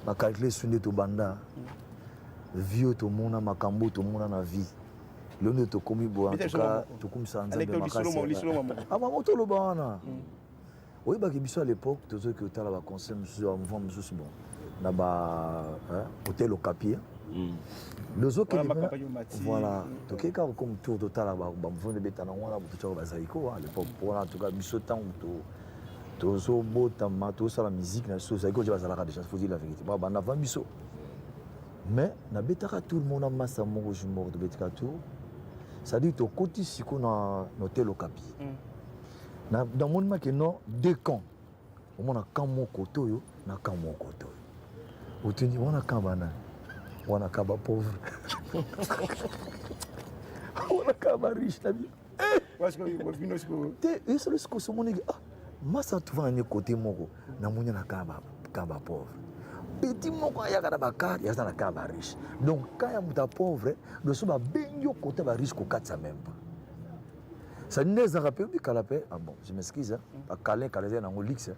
Ma calculé sur les banda vieux tout monde makambo tout monde na vie le ne to komi bo en tout cas to comme ça nzambe makasi ah maman to lo bana oui ba kibiso à l'époque to ceux que tala ba conseil monsieur en vent monsieur bon na ba hôtel au Capier le zo que voilà to ke ka comme tour total ba vent de betana wana to tcho ba zaiko à l'époque pour en tout cas biso temps to tozo bota mato ça la musique na so ça ko déjà la déjà faut dire la vérité ba na va biso mais na betaka tout le monde a massa moko jumeau de betaka tout ça dit to côté siko na hôtel au Capi na dans mon ma que non deux camps au monde camp moko toyo na camp moko toyo otuni wana camp bana wana camp ba pauvre wana camp ba riche na bi parce que bino siko te eso le siko so moni massa tu vas à côté moko na munya na camp ba pauvre petit moko ya kana bakari ya na camp ba riche donc quand ya muta pauvre le so ba benyo côté ba riche ko katsa même pas ça ne les a rappelé bi kalapé ah bon je m'excuse hein calé na ngolix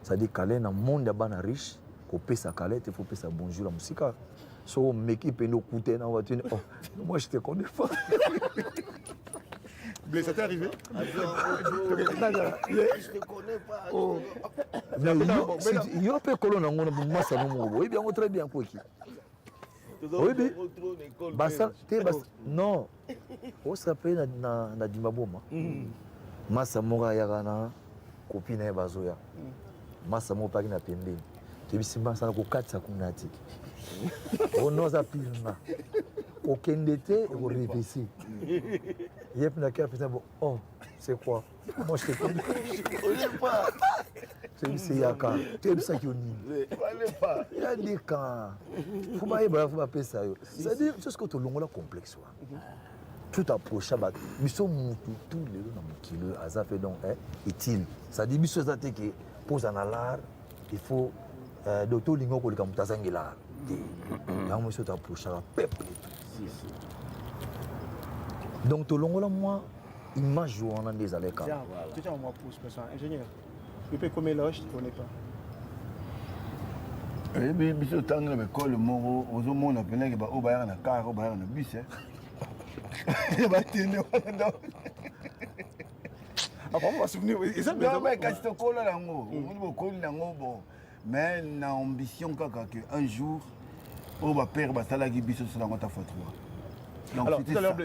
ça dit calé na monde ba na riche ko pesa calé te faut pesa bonjour la musique so meki pendo coûter na voiture oh moi je te connais pas. Mais ça t'est arrivé? Je te connais pas. Oh. Il y a un peu de colonne en masse à mon oui, bien, très bien. Oui, bien. Bassa, non. On s'appelle na Dimaboma. Massa Mora Yagana, copine Bazoya. Massa Mopagi na Pembe. Tu sais, Massa Kokatsa Kunati. On n'ose appeler. Aucun d'été, et vous réfléchissez. Il y a plein de cas, oh, c'est quoi? Moi, je te connais. Je ne connais pas. C'est Yaka. Tu aimes ça qui est nul. Il y a des cas. Il faut pas appeler ça. C'est-à-dire, c'est ce que tu as le complexe. Tout approche, mais tous les gens qui le hasard fait donc est-il. C'est-à-dire, mais c'est qui pose en alarme, il faut d'autres lignes pour les Donc tolongola moi image on a des aleka. Tiens, tu tiens, on m'a pousse, ingénieur. Tu peux comme éloge, tu ne connais pas. biso ntango na ekole moko ozomona peneke oyo bayaka na kar oyo bayaka na bus batende wana kasi tokola yango omoni bokoli yango bon mais na ambition kaka ke un jour oyo bapere basalaki biso tosala yango ta fois 3. Alors, tout à l'heure,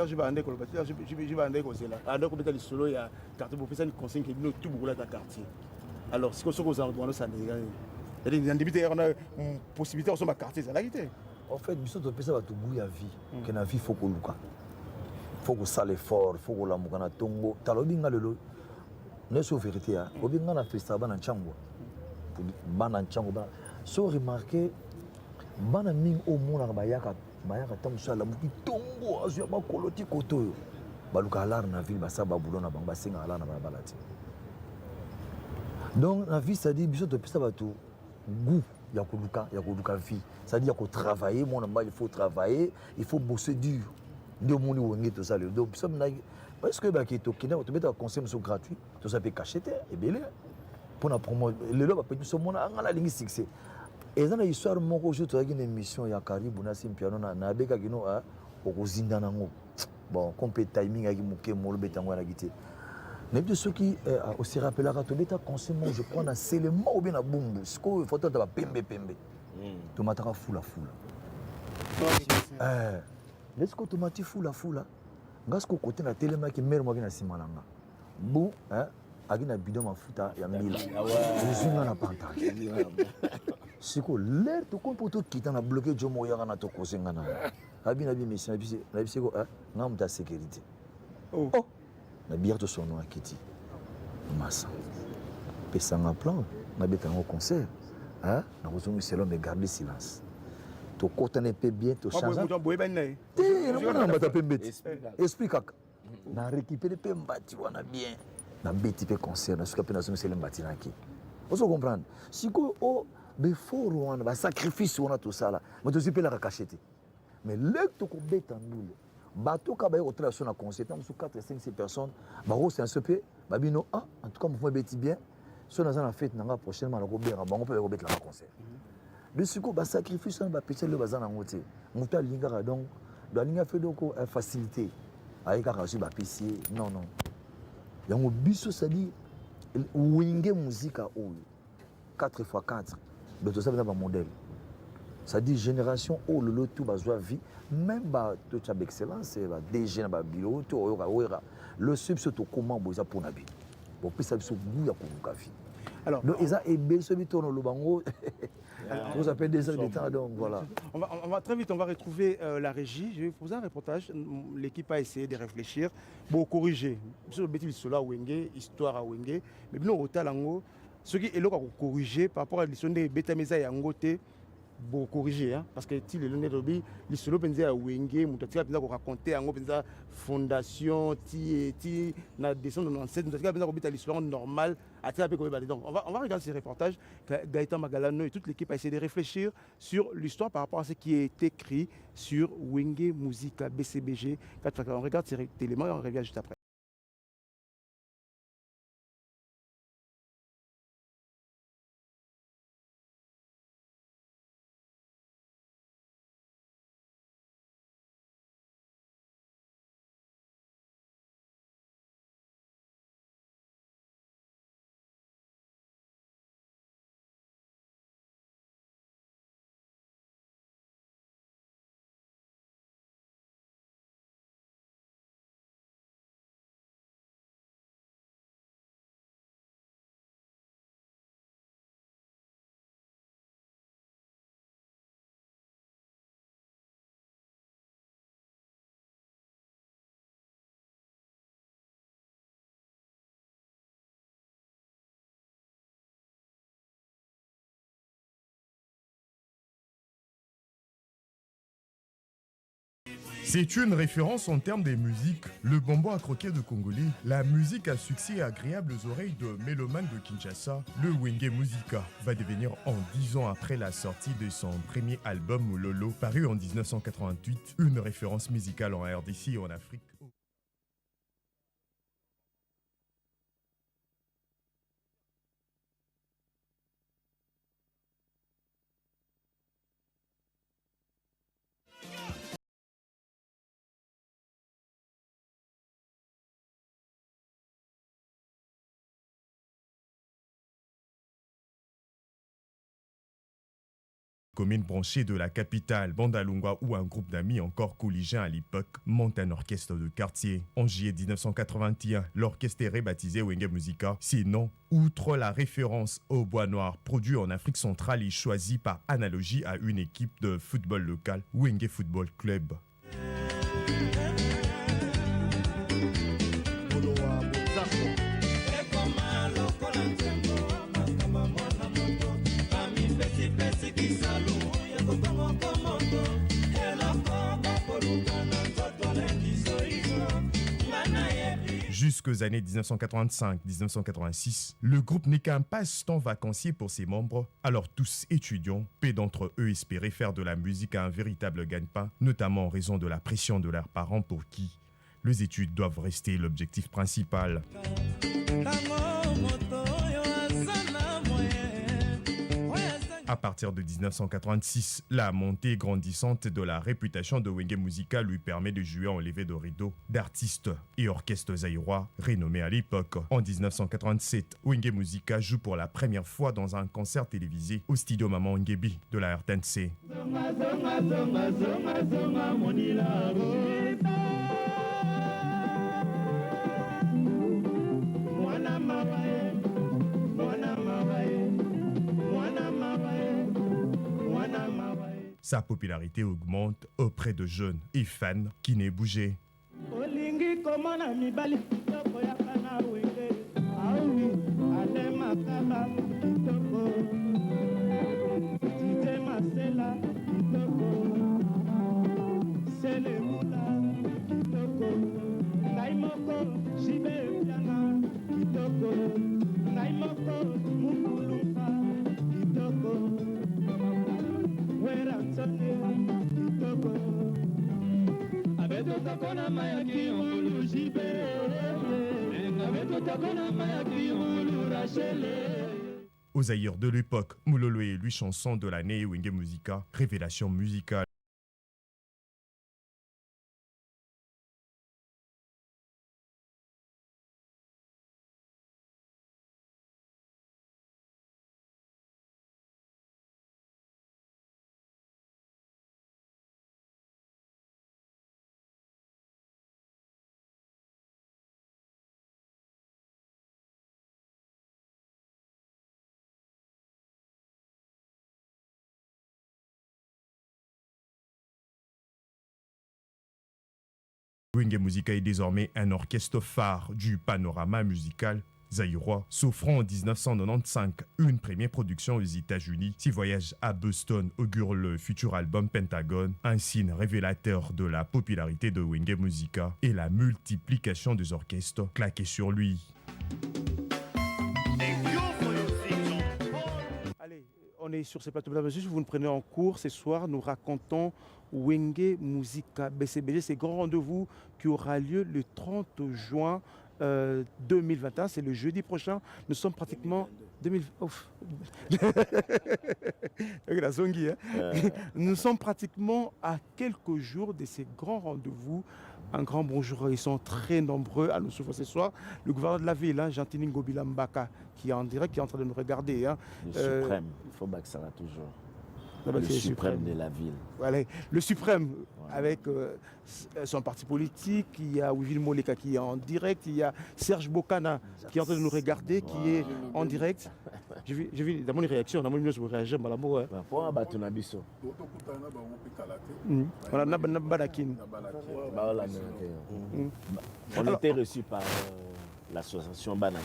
je vais aller là. Alors, comme tu as le solo, il y a quartier pour faire une consigne qui est tout beaucoup là dans le quartier. Alors, si on se pose en droit, ça il y a des débuts, on a une possibilité de quartier, ça l'a quitté. En fait, biso to pesa ba to bouya vie, que na vie faut ko luka. Faut ko sale effort, faut ko la mukana tongo. Talobinga lelo. Ne so vérité ya. Obinga na festa bana nchango. Bana nchango ba. So remarquer bana ming o mona ba yaka tam so la muki tongo azu ba koloti koto. Ba luka alar na ville ba sa ba bulona banga singa alar na ba balati. Donc la vie ça dit biso to pesa ba to goût. Il y a que vie. C'est-à-dire qu'il faut travailler, il faut travailler, il faut bosser dur. Tout ça. Donc, parce que tu mets un conseil gratuit, tout ça peut cacher, et bien pour la promotion, le lot va ce monde a la ligne succès. Et dans l'histoire, moi, je suis une émission, il y a Caribou, il piano, na beka gino a au zindanango. Bon, comme peut timing avec mon kémol betango la guitare. Mais de ceux qui aussi rappellent la ratobeta conseil, je prends un élément ou bien un boum. Ce qu'il faut faire, pembe. Tu m'as foula. Laisse que tu m'as foula. Gas ko côté la télé qui mère moi qui na simalanga. Bon, agina bidon ma futa ya mila. Je suis dans la pantalon. C'est que l'air to pour tout quitter na bloqué jomo ya na to kosenga na. Abina bi mission na bi seko ngam ta sécurité. Oh. Na bière de son nom à Kitty. Massa. Pesanga plan, na beta un concert. Hein? Na besoin de l'homme de garder silence. To côté ne peut bien to changer. Na bata pe beti. Explique kaka. Na récupérer pe mbati wana bien. Na beti pe concert, na suka pe na zo se le mbati na ki. Vous comprendre? Si ko o be fort wana ba sacrifice wana to sala. Mais to sipe la cachette. Mais le to ko beta ndule. Bateau Kabaye au travers de la concert, nous sommes 4, 5, 6 personnes. Baro c'est un CP. Babino en tout cas mouvement beti bien. Si on a la fête nanga prochainement la robert, on peut remettre la concert. Le suko ba sacrifice on va péter le bazar en côté. Mouta linga donc doit linga fait donc facilité. Avec un ba PC. Non. Yango biso ça dit wingé musique à 4x4. Donc ça c'est un modèle. Ça dit génération où le tout va vie même tout ça excellence va déjà na bilo to oira le sub surtout comment boza pour nabi bon puis ça so goût ya ko vie alors donc ils a ébé ce bitono lo bango vous appelez des heures de temps donc voilà on va très vite on va retrouver la régie. Je vais vous poser un reportage. L'équipe a essayé de réfléchir pour corriger sur le bêtise cela wenge histoire à wenge mais bien au talango ce qui est là pour corriger par rapport à l'histoire des bêta mesa ya ngote pour corriger hein? Parce que si le lunette obi les solo penser à wenge mutatika penser ko raconter yango penser fondation ti na descendre 97 mutatika penser ko bita l'histoire normale à tia pe ko ba donc on va regarder ce reportage. Gaëtan Magalano et toute l'équipe a essayé de réfléchir sur l'histoire par rapport à ce qui est écrit sur Wenge Musica BCBG. On regarde ces éléments et on revient juste après. C'est une référence en termes des musiques. Le bonbon à croquer de Congolais, la musique à succès et agréable aux oreilles de mélomanes de Kinshasa, le Wenge Musica va devenir en 10 ans après la sortie de son premier album Lolo, paru en 1988, une référence musicale en RDC et en Afrique. commune branchée de la capitale Bandalungwa où un groupe d'amis encore collégiens à l'époque monte un orchestre de quartier. En juillet 1981, l'orchestre est rebaptisé Wenge Musica. Sinon, outre la référence au bois noir produit en Afrique centrale et choisi par analogie à une équipe de football local, Wenge Football Club. Jusqu'aux années 1985-1986, le groupe n'est qu'un passe-temps vacancier pour ses membres, alors tous étudiants, peu d'entre eux espéraient faire de la musique un véritable gagne-pain, notamment en raison de la pression de leurs parents pour qui les études doivent rester l'objectif principal. À partir de 1986, la montée grandissante de la réputation de Wenge Musica lui permet de jouer en levée de rideau d'artistes et orchestres zaïrois renommés à l'époque. En 1987, Wenge Musica joue pour la première fois dans un concert télévisé au studio Maman Ngebi de la RTNC. Sa popularité augmente auprès de jeunes et fans qui n'est bougé. Aux ailleurs de l'époque, Moulolo est élu chanson de l'année Wenge Musica, révélation musicale. Wenge Musica est désormais un orchestre phare du panorama musical zaïrois, s'offrant en 1995 une première production aux États-Unis. Ses voyages à Boston augurent le futur album Pentagon, un signe révélateur de la popularité de Wenge Musica et la multiplication des orchestres claqués sur lui. Allez, on est sur ces plateaux. Mesdames et messieurs, si vous nous prenez en cours ce soir, nous racontons Wenge Musica BCBG, c'est grand rendez-vous qui aura lieu le 30 juin 2021, c'est le jeudi prochain. Nous sommes pratiquement 2000. La zongi, hein? Nous sommes pratiquement à quelques jours de ces grands rendez-vous. Un grand bonjour, ils sont très nombreux à nous suivre ce soir. Le gouverneur de la ville, hein, Jantini Ngobila Mbaka, qui est en direct, qui est en train de nous regarder. Hein. Le suprême, il faut que ça va toujours. Le suprême de la ville. Voilà, le suprême, avec son parti politique, il y a Wivil Moleka qui est en direct, il y a Serge Bokana qui est en train de nous regarder, qui est en direct. J'ai vu dans mon réaction, dans mon réaction, je réagir, on était reçu par l'association Banakin.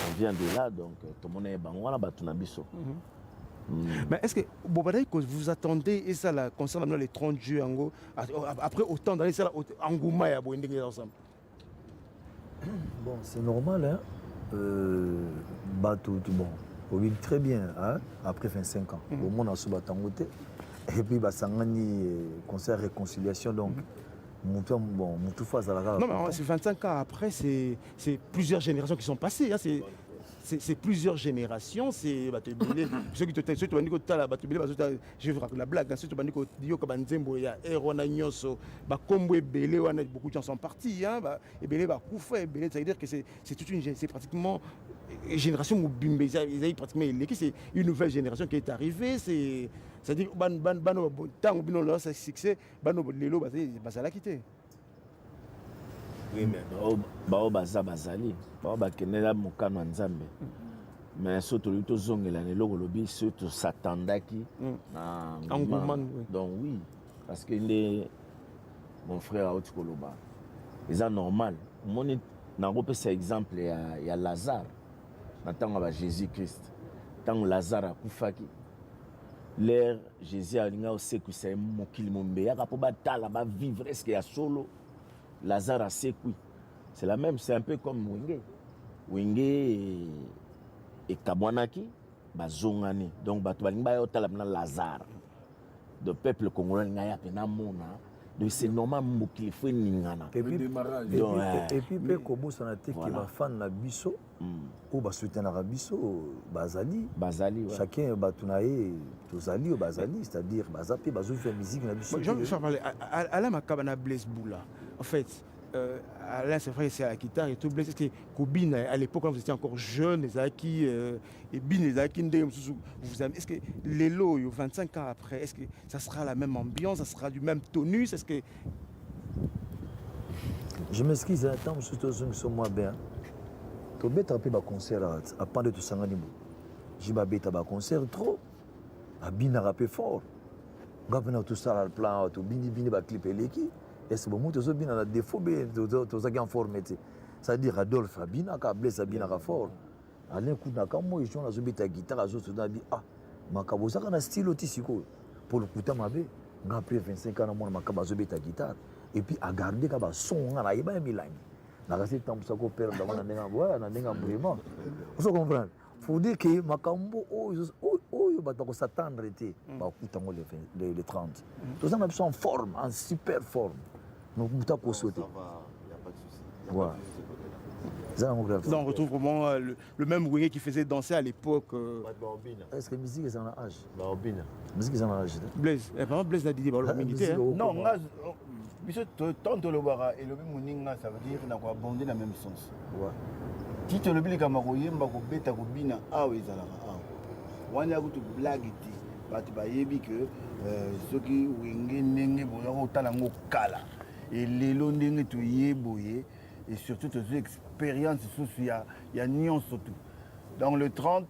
On vient de là, donc tout le monde est Bangwala Batunabiso. Mais est-ce que vous attendez, et ça là, concernant les 30 jeux, après autant d'années, ça en Gouma, ensemble? Bon, c'est normal, hein. Bon, on vit très bien, hein, après 25 ans. Au moins, on a ce batangote. Et puis, Sangani, concert réconciliation, donc. Non, mais c'est 25 ans après, c'est plusieurs générations qui sont passées. Hein, c'est plusieurs générations, c'est ceux qui te disent que je vais raconter la blague, ceux qui te disent que beaucoup de gens sont partis, ça veut dire que c'est pratiquement une génération où c'est une nouvelle génération qui est arrivée, C'est-à-dire tant que nous avons succès, lelo bazala quitté. Oui, mais bao baza bazali, bao bakenela mokano nzambe. Mais surtout lui to zongela ne lobi surtout s'attendaki na engouement. Donc oui, parce que mon frère Aouti Koloba. C'est normal. Moni na repé cet exemple il y a Lazare. Maintenant va Jésus-Christ. Tant Lazare a kufaki. L'air Jésus a linga oseku c'est mokili mombe ya ka po batala ba vivre est-ce qu'il y a solo Lazare a seku. C'est la même, c'est un peu comme Wenge et Kabwanaki bazongani. Donc batu balinga yo tala na Lazare. Le peuple congolais ngaya pena mona. Donc c'est normal mokili fo ningana. Et puis pe kobo sanate ki ba fan na biso ou ba soutenir biso bazali chacun batunaye tozali au bazali, c'est-à-dire bazapi bazo faire musique na biso. Je vais parler Alain Makabana Blaise Boula. En fait Alain, c'est vrai, c'est à la guitare et tout. Est-ce que Kobina, à l'époque, quand vous étiez encore jeune, les Aki et Bin, les Aki, est-ce que les lots, 25 ans après, est-ce que ça sera la même ambiance, ça sera du même tonus? Est-ce que... Je m'excuse, attends, je suis moi bien. Tu bête un peu ma concert à Pandé de Sanganimo. J'ai ma bête à concert trop. À Bin a rappé fort. Gavana tout ça, le plan, tout Bini va clipper l'équipe. Est-ce que vous avez bien la défaut de en forme? C'est-à-dire Adolphe Abina, Blaise Abina fort. Alain Kounaka, moi, je suis la guitare, je suis dit, ah, je suis un style aussi. Pour le coup, après 25 ans, je suis la guitare. Et puis, à garder le son, je suis un Milan. Je suis un peu perdre vraiment. Vous comprenez? Il faut dire que Makambo, il s'attendre les 30. Tout ça, en forme, en super forme. Donc, il faut sauter. Voilà. Donc, on retrouve vraiment le même Wenge qui faisait danser à l'époque. Est-ce que la musique est en âge? La musique est en âge. Blaise, par exemple, Blaise a dit militaire. Non, tant que le bara et le Mouninga, ça veut dire qu'il n'a pas abondé dans le même sens. Si tu as le bil Kamaroye, tu as bina ah oui, ça l'a. On a eu une blague ici. Tu as dit que ceux qui Wenge n'engagent pas autant kala et les londins tu y es boyé et surtout tes expériences il y a nuance surtout. Dans le 30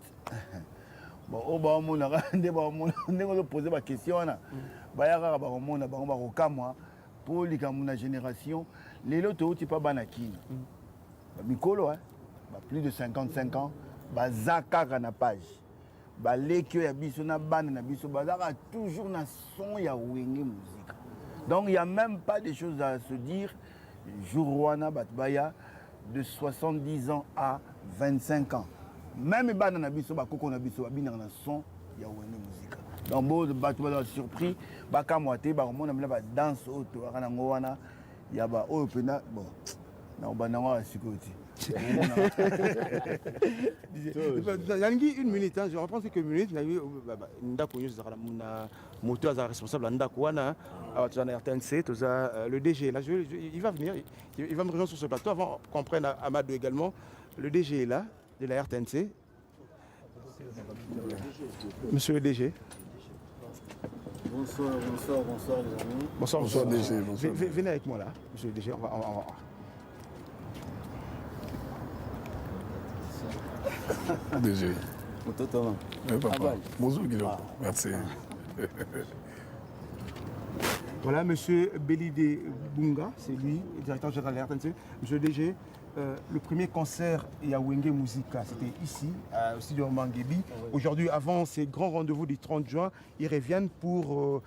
bon au bas mon a on poser ma question là. Ba ya ka ba mon na ba ko kamwa pour les kamuna génération les loto tu pas banaki. Mikolo hein. Plus de 55 ans, Zaka na page. L'équipe ya biso na bande na biso bazaka toujours na son ya Wenge musique. Donc il y a même pas des choses à se dire. Jourwana Batbaya de 70 ans à 25 ans. Même bande na biso bakoko na biso babina na son ya Wenge musique. Donc bon Batbaya surpris, baka moité ba mona ba danse auto kana ngwana ya ba opena bon. Na bananga sikoti. Une minute, je reprends quelques minutes. Moto est responsable de RTNC, le DG. Là, il va venir, il va me rejoindre sur ce plateau avant qu'on prenne Amadou également. Le DG est là, de la RTNC. Monsieur le DG. Bonsoir les amis. Bonsoir DG. Venez avec moi là, monsieur le DG. On va. DG. Bonjour Guillaume. Merci. Voilà, monsieur Belide Bunga, c'est lui, directeur général de la RTNC. Monsieur le DG, le premier concert à Wenge Musica, c'était ici, au studio Mangebi. Aujourd'hui, avant ces grands rendez-vous du 30 juin, ils reviennent pour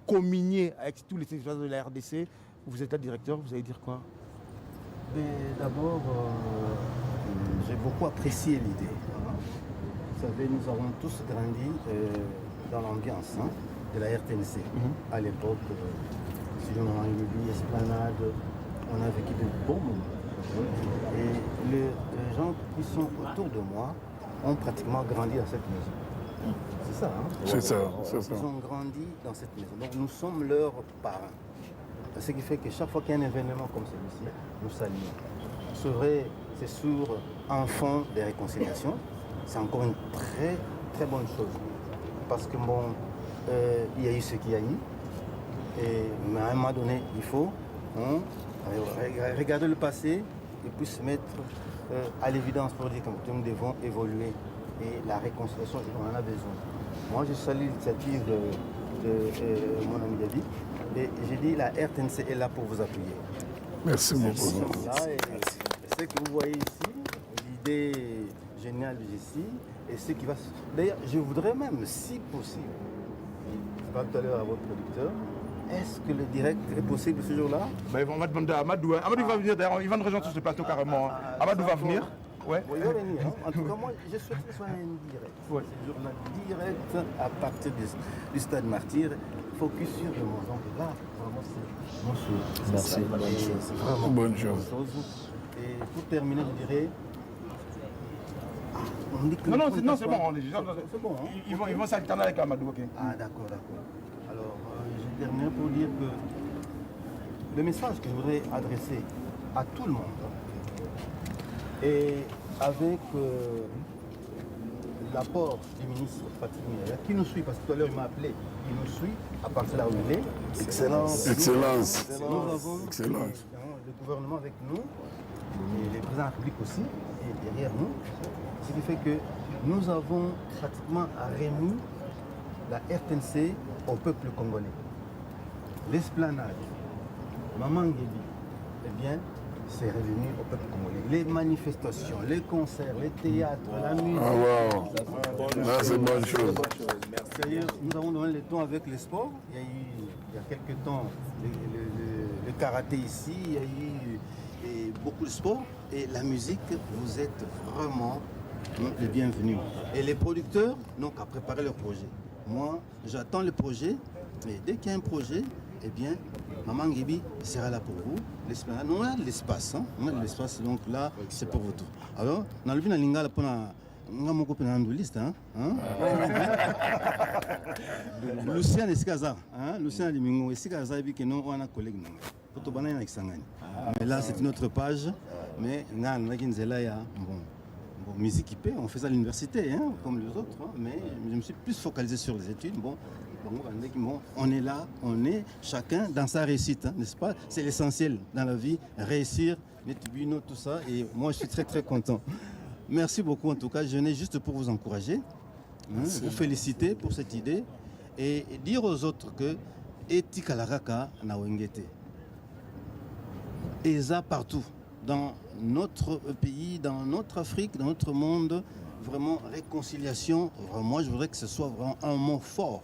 communier avec tous les secteurs de la RDC. Vous êtes là, directeur, vous allez dire quoi? D'abord, j'ai beaucoup apprécié l'idée. Vous savez, nous avons tous grandi dans l'ambiance de la RTNC. À l'époque, si on a eu Esplanade, on a vécu de bons moments. Et les gens qui sont autour de moi ont pratiquement grandi dans cette maison. C'est ça, hein? C'est ça. Ils ont grandi dans cette maison. Donc nous sommes leurs parents. Ce qui fait que chaque fois qu'il y a un événement comme celui-ci, nous saluons. C'est vrai, c'est sur un fond de réconciliation. C'est encore une très très bonne chose. Parce que bon, il y a eu ce qu'il y a eu. Mais à un moment donné, il faut regarder le passé et puis se mettre à l'évidence pour dire que nous devons évoluer. Et la réconciliation, on en a besoin. Moi, je salue l'initiative de mon ami David. Et j'ai dit, la RTNC est là pour vous appuyer. Merci beaucoup. Ce que vous voyez ici, l'idée géniale de Jessie, et ce qui va... D'ailleurs, je voudrais même, si possible, je parle tout à l'heure à votre producteur, est-ce que le direct est possible ce jour-là? On va demander à Amadou. Amadou va venir, d'ailleurs, il va nous rejoindre sur ce plateau carrément. Amadou va venir. Ouais. Il va venir. Hein. En tout cas, moi, je souhaite que ce soit un direct. Ouais. Ce journal direct à partir du stade Martyr. Focus sur le monde. Donc là, vraiment, c'est mon souhait. Merci. C'est vraiment Bonne chose. Et pour terminer, je dirais... On dit que Non, c'est bon. C'est bon, hein? Ils vont s'alterner avec Amadou. Okay. Ah, d'accord. Alors, je termine pour dire que le message que je voudrais adresser à tout le monde, et avec l'apport du ministre Patrick Muyaya, qui nous suit, parce que tout à l'heure il m'a appelé, il nous suit à partir de là où il est. Excellence. Nous avons le gouvernement avec nous, et les présidents de la République aussi, et derrière nous, ce qui fait que nous avons pratiquement remis la RTNC au peuple congolais. L'esplanade, Maman Nguébi, eh bien, c'est revenu au peuple congolais. Les manifestations, les concerts, les théâtres, la musique. Ah, wow. Là, c'est une bonne chose. D'ailleurs, nous avons donné le temps avec les sports. Il y a quelques temps, le karaté ici, il y a eu beaucoup de sports. Et la musique, vous êtes vraiment les bienvenus. Et les producteurs n'ont qu'à préparer leur projet. Moi, j'attends le projet, mais dès qu'il y a un projet, eh bien, Maman Nguébi sera là pour vous. On a l'espace, hein? On a de l'espace, donc là, c'est pour vous tout. Alors, dans le Lingala, pour mon copain liste, hein? Lucien Escaza, Lucien Limingo, Escaza, et puis nous, on a un collègue. Mais là, c'est une autre page, mais on a musique qui paie, on fait ça à l'université, hein, comme les autres, hein, mais je me suis plus focalisé sur les études. Bon, on est là, on est chacun dans sa réussite, hein, n'est-ce pas? C'est l'essentiel dans la vie, réussir, tout ça, et moi je suis très très content. Merci beaucoup en tout cas, je venais juste pour vous encourager, hein, vous féliciter pour cette idée, et dire aux autres que Etikalaraka na Wengete. Et ça partout, dans notre pays, dans notre Afrique, dans notre monde, vraiment réconciliation. Moi, je voudrais que ce soit vraiment un mot fort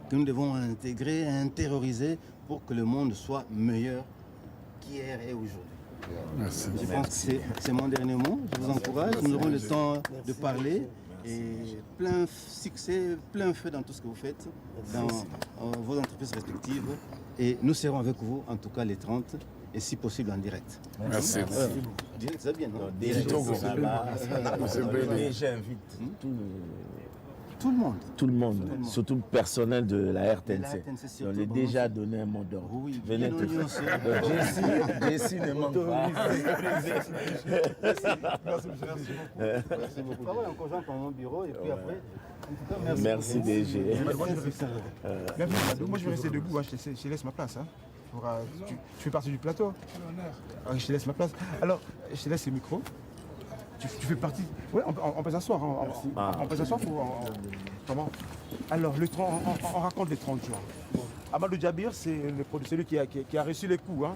que nous devons intégrer, intérioriser pour que le monde soit meilleur qu'hier et aujourd'hui. Merci. Je pense que c'est mon dernier mot. Je vous encourage. Nous aurons le temps de parler et plein succès, plein feu dans tout ce que vous faites, dans vos entreprises respectives. Et nous serons avec vous, en tout cas les 30. Et si possible en direct. Merci. Direct, c'est bien, non? Déjà invite tout le monde. Tout le monde, surtout le personnel de la RTNC. On lui a déjà donné un mot d'ordre. Oui, venez te faire. Jessie ne manque pas. Merci beaucoup. Voilà, encore j'entends mon bureau et puis après. Merci DG. Moi je vais rester debout, je te laisse ma place. Hein. Tu fais partie du plateau. Je te laisse ma place. Alors, je te laisse le micro. Tu fais partie. Oui, on peut s'asseoir. On peut s'asseoir pour. Comment? Alors, on raconte les 30 jours. Amadou Djabir, c'est celui qui a reçu les coups, hein,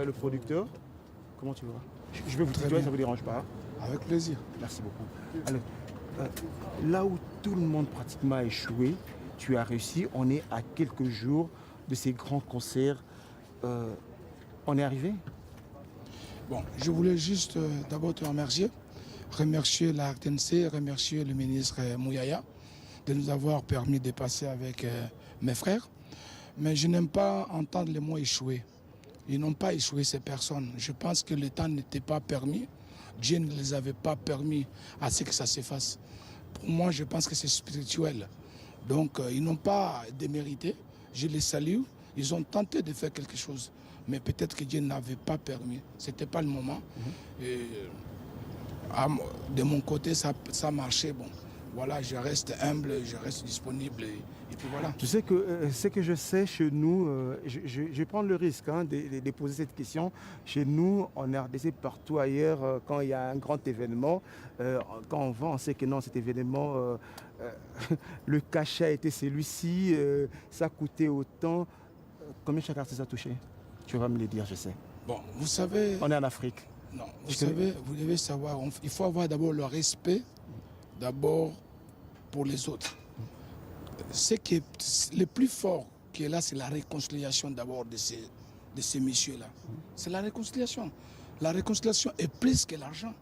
le producteur. Comment tu vois? Je vais vous tutoyer, ça ne vous dérange pas? Avec plaisir. Merci beaucoup. Alors, là où tout le monde pratiquement a échoué, tu as réussi. On est à quelques jours de ces grands concerts. On est arrivé? Bon, je voulais juste d'abord te remercier la RTNC, remercier le ministre Muyaya de nous avoir permis de passer avec mes frères. Mais je n'aime pas entendre les mots échouer. Ils n'ont pas échoué ces personnes. Je pense que le temps n'était pas permis. Dieu ne les avait pas permis à ce que ça se fasse. Pour moi, je pense que c'est spirituel. Donc, ils n'ont pas démérité. Je les salue. Ils ont tenté de faire quelque chose. Mais peut-être que Dieu n'avait pas permis. Ce n'était pas le moment. Et, de mon côté, ça marchait. Bon. voilà, je reste humble, je reste disponible et puis voilà. Tu sais que ce que je sais chez nous, je vais prendre le risque de poser cette question. Chez nous, en RDC, partout ailleurs, quand il y a un grand événement, quand on vend, on sait que non, cet événement, le cachet a été celui-ci, ça a coûté autant. Combien chaque artiste a touché? Tu vas me le dire, je sais. Bon, vous savez... On est en Afrique. Non, vous savez, vous devez savoir, il faut avoir d'abord le respect, d'abord pour les autres. Ce qui est le plus fort qui est là, c'est la réconciliation d'abord de ces messieurs-là. C'est la réconciliation. La réconciliation est plus que l'argent.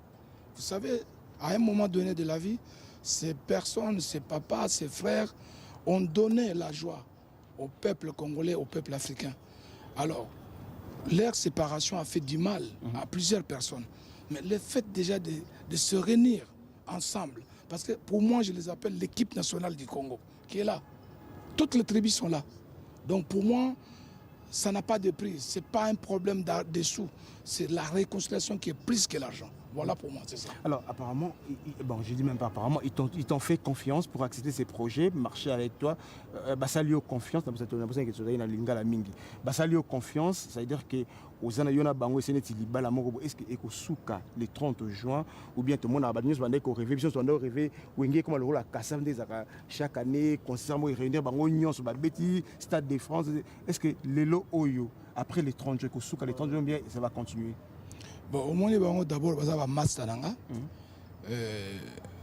Vous savez, à un moment donné de la vie, ces personnes, ces papas, ces frères ont donné la joie au peuple congolais, au peuple africain. Alors, leur séparation a fait du mal à plusieurs personnes. Mais le fait déjà de se réunir ensemble, parce que pour moi, je les appelle l'équipe nationale du Congo, qui est là. Toutes les tribus sont là. Donc pour moi, ça n'a pas de prix. Ce n'est pas un problème de sous. C'est la réconciliation qui est plus que l'argent. Voilà pour moi, c'est ça. Alors apparemment, bon, je dis même pas apparemment, ils t'ont fait confiance pour accepter ces projets, marcher avec toi. Basalio confiance, est-ce que Ekosouka le 30 juin ou bien tout le monde a rêvé comme le chaque année concert réunir stade de France. Est-ce que Lelo Oyo après les 30 juin Ekosouka les 30 juin bien ça va continuer? Bon, au moins, d'abord,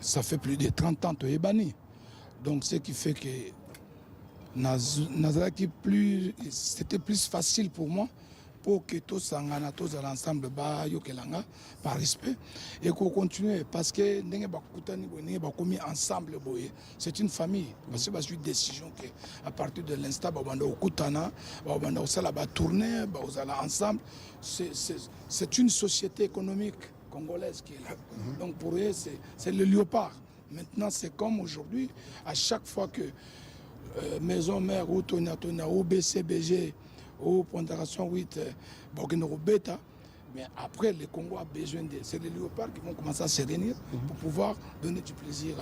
ça fait plus de 30 ans que tu es banni. Donc, ce qui fait que c'était plus facile pour moi pour que tous ensemble par respect et qu'on continue parce que ensemble c'est une famille parce que c'est une décision que à partir de l'instant tourner ensemble c'est une société économique congolaise qui est là. Donc pour eux c'est le léopard. Maintenant c'est comme aujourd'hui à chaque fois que maison mère ou Tonia ou BCBG ou Pondération 8, Borguenero Beta, mais après le Congo a besoin de... C'est les léopards qui vont commencer à se réunir pour pouvoir donner du plaisir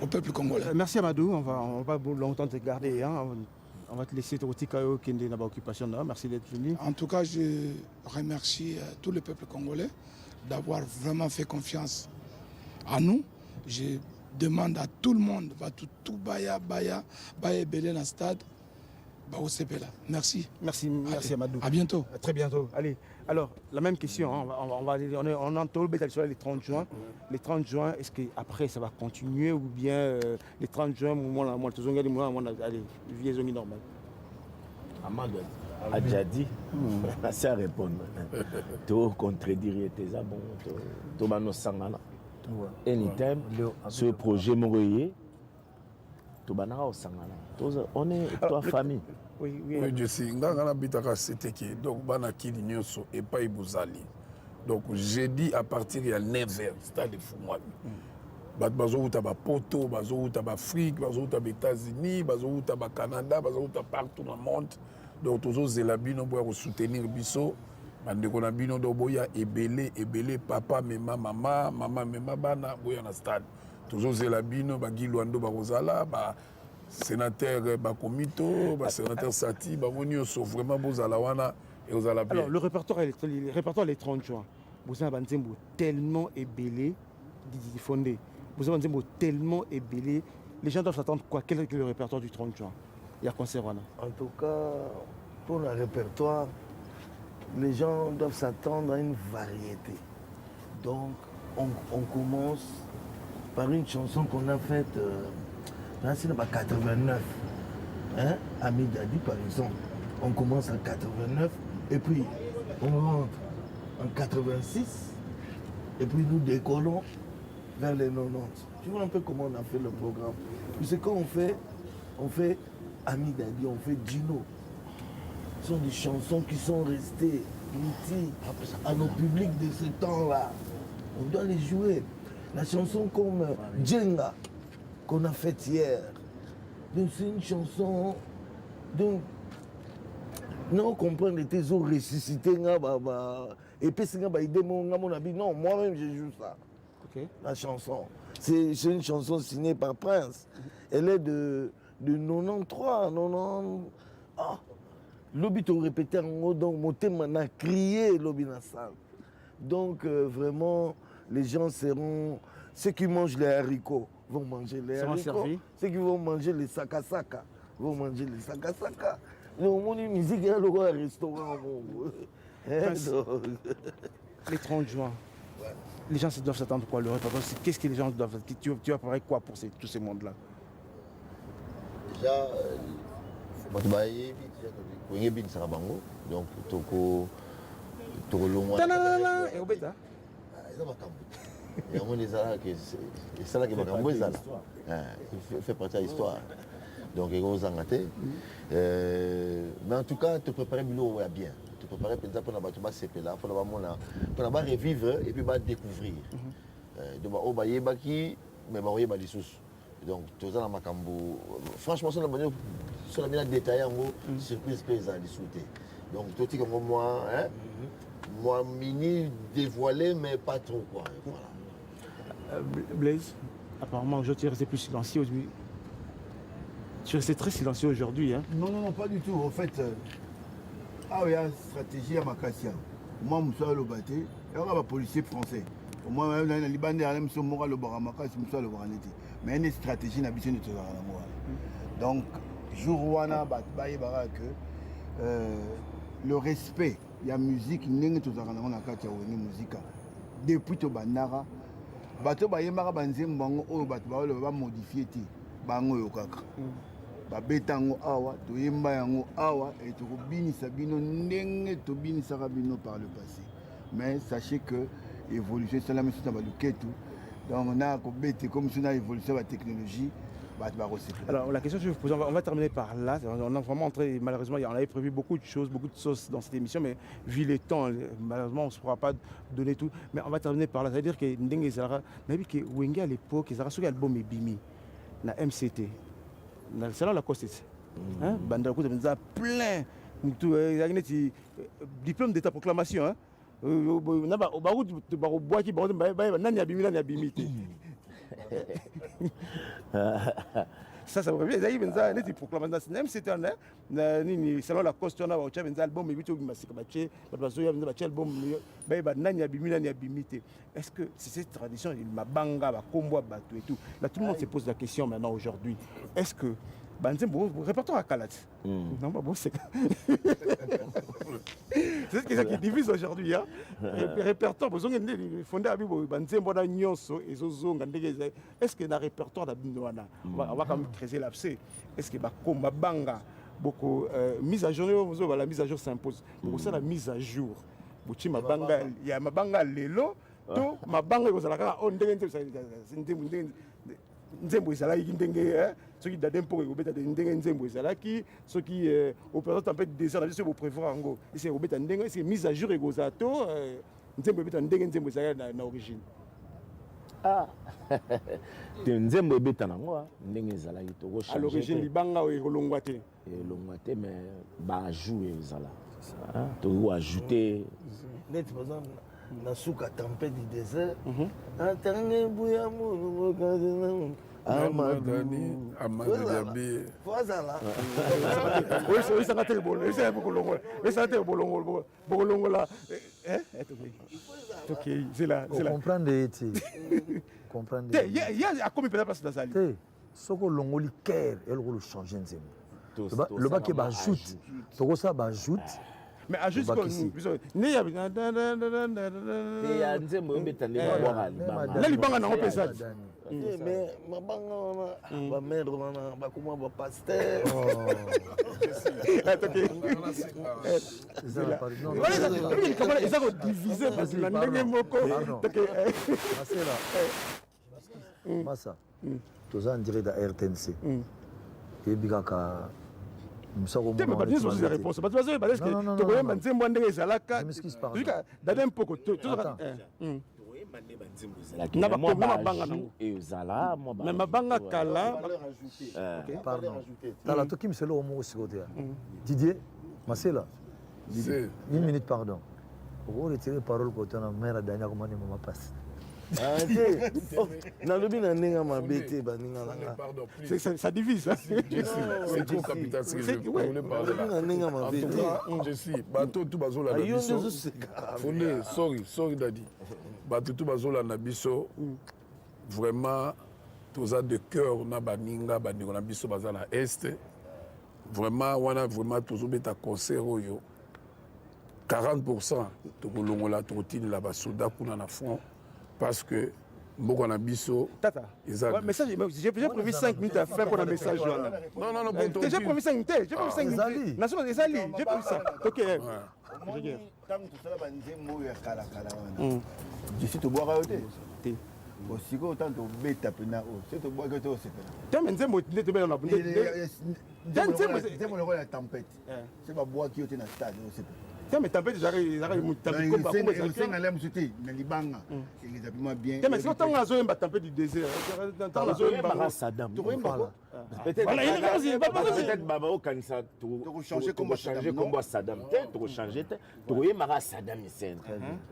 au peuple congolais. Merci Amadou, on va pas longtemps te garder, on va te laisser te retirer qui est dans l'occupation. Merci d'être venu. En tout cas, je remercie tout le peuple congolais d'avoir vraiment fait confiance à nous. Je demande à tout le monde, tout Baya Belé dans le stade, merci. Merci Amadou. À bientôt. À très bientôt. Allez. Alors, la même question, on entend les 30 juin. Les 30 juin, est-ce qu'après ça va continuer ou bien les 30 juin, allez, vie normale? Amadou a déjà dit, c'est à répondre. Tu contredire tes abons, tu vas nous sangana. Anytime, ce projet Moroye, tu vas nous sangana. On est toi famille. Oui, je sais. C'était donc banaki l'ignoso et pas ibuzali. Donc j'ai dit à partir de 9h, stade de Fumwami. Bazo taba Poto, bazo taba Afrique, bazo taba États-Unis, bazo taba Canada, bazo taba partout dans le monde. Donc tous les labino pour soutenir biso. Bandeko na bino do boya ebele papa mema mama mema bana boya na stade. Tous les labino bagi Luando barozala ba sénateur Bakomito, sénateur Sati, Bamonio sont vraiment beaux à la wana et aux Alabia. Alors, le répertoire les 30 juin. Vous avez un tellement ébélé, fondé. Vous avez un tellement ébélé. Les gens doivent s'attendre quoi? Quel est le répertoire du 30 juin? Il y a concert wana. En tout cas, pour le répertoire, les gens doivent s'attendre à une variété. Donc, on commence par une chanson qu'on a faite. C'est en 89, Ami Dadi par exemple. On commence en 89 et puis on rentre en 86 et puis nous décollons vers les 90. Tu vois un peu comment on a fait le programme. Puis c'est quand on fait Ami Dadi, on fait Dino. Ce sont des chansons qui sont restées mythiques à nos publics de ce temps-là. On doit les jouer. La chanson comme Djenga qu'on a faite hier. Donc c'est une chanson. Donc, non, comprendre les tes os ressuscités. Et puis c'est non, moi-même je joue ça. la chanson. C'est une chanson signée par Prince. Elle est de 93, 90. Ah, l'obit au répété en haut, donc mon thème a crié l'obit dans la salle. Donc vraiment, les gens seront... Ceux qui mangent les haricots vont manger les haricots. Ceux qui vont manger les saka-saka vont manger les saka-saka. Nous, on a une musique, il y a le restaurant. Les 30 juin, les gens doivent s'attendre quoi? Qu'est-ce que les gens doivent... Tu vas préparer quoi pour tous ces mondes-là? Déjà, donc, Toko Longo. Et au bêta? Il fait partie de l'histoire. Donc, il mais en tout cas, te préparer bien. Te préparer pour revivre et puis découvrir. Donc, franchement, sur la bien détaillé, surprise paysan à discuter. Donc, tout est comme moi, mini dévoilé, mais pas trop. Quoi. Voilà. Blaise, apparemment, aujourd'hui, tu es resté plus silencieux aujourd'hui. Tu es resté très silencieux aujourd'hui. Hein? Non, pas du tout. En fait, il y a une stratégie à Makassia. Moi, je suis le bâti, il y a un policier français. Moi, je suis le bandit, je suis le Makassia, je suis le Makassia. Mais il y a une stratégie qui est habituée de tout ça. Donc, jour où on a le respect, il y a musique, il y a musique. Depuis que bandara, bato bayembaka banzembo bango oyo bato ba modifier ti bango yo kaka babetango awa toyemba yango awa et tokobinisa bino ndenge tobinisaka bino par le passé. Mais sachez que évolution salama sur baluketu donc on a kobete comme si on a évolution la technologie. Alors la question que je vais vous poser, on va terminer par là. On a vraiment entré, malheureusement, on avait prévu beaucoup de choses, beaucoup de sauces dans cette émission, mais vu les temps, malheureusement, on ne pourra pas donner tout. Mais on va terminer par là. C'est-à-dire que Ndenge Zara, que Wenge à l'époque, Zara sur l'album est Bimi, na MCT, na le salon la Coste, Bandara Kout, on a plein, diplôme d'état proclamation. On a bois qui nani abimi. Ça me revient. Ils proclament même c'était un salon la costume on a un album mais est-ce que c'est cette tradition il m'a banga ba kombo bato et tout là tout le monde se pose la question maintenant aujourd'hui est-ce que répertoire à Kalat. Non, bon, c'est ça qui divise aujourd'hui. Hein? Répertoire, fondé à est-ce que dans le répertoire, on va quand même creuser l'abcès. Est-ce que Banga, beaucoup mise à jour, la mise à jour s'impose. Pour ça, la mise à jour. Il y a Mabanga Lelo, Mabanga, nzembo ezalaki ndenge soki dade mpoko ekobeta ndenge nzembo ezalaki soki opérateur tempête désert na biso boprévoir yango esi ekobeta ndenge esi mise à jour ekozala to nzembo ebeta ndenge nzembo ezalaki na origine nzembo ebeta nango ndenge ezalaki à l'origine libanga oyo ekolongwa te mais baajout ezala tokoki ajouter net par exemple Nasuka tempête du désert. Atangé bouya mou Amadani Diaby. Voilà. Oui, ça va être bon. C'est beaucoup long. Ça va être bon. Beaucoup long là. Ok, c'est là. Comprendre comprendre. Il y a combien de place dans la salle? Ce que l'on a cœur, elle va changer nzembo. Le bac est ajoute. Tout ça ajoute. Mais à juste comme nous, mais ma banga ba mère ba comment ba pasteur ils ont divisé parce que la ndenge moko Massa tous en direct à RTNC et bigaka je Didier Masela, une minute pardon. Pour retirer parole côté la mère à dernière comment maman passe. nalobi na ndenge mabe te baninga nanga ça divise. C'est trop capital ce que je voulais parler là. En tout cas, je sais, bateau tout bazola na biso. Fondé, sorry Daddy. Bateau tout bazola na biso. Vraiment, tous de cœur na baninga na biso bazana est. Vraiment, wana vraiment tous beta concert oyo. 40% tokolongola totine la basoda kuna na front parce que mboko na biso tata message j'ai prévu 5 minutes à faire pour le message là. Non j'ai prévu 5 minutes j'ai prévu 5 minutes national des alliés j'ai prévu ça OK tant tout ça ba nzembo ya kala wana je suis to boire te osiko autant to beta pena o c'est to boire que to sepela tellement nzembo ndete bela na bunde nzembo le la tempête c'est ba boire qui au na stade o sepela mais tempête j'arrive comme c'est na lem sauté na libanga les habillements bien mais c'est tant nga zoemba tempête du désert tant nga zoemba Saddam peut-être baba au kanisa to changer comme Saddam to changer to yemaka Saddam Hussein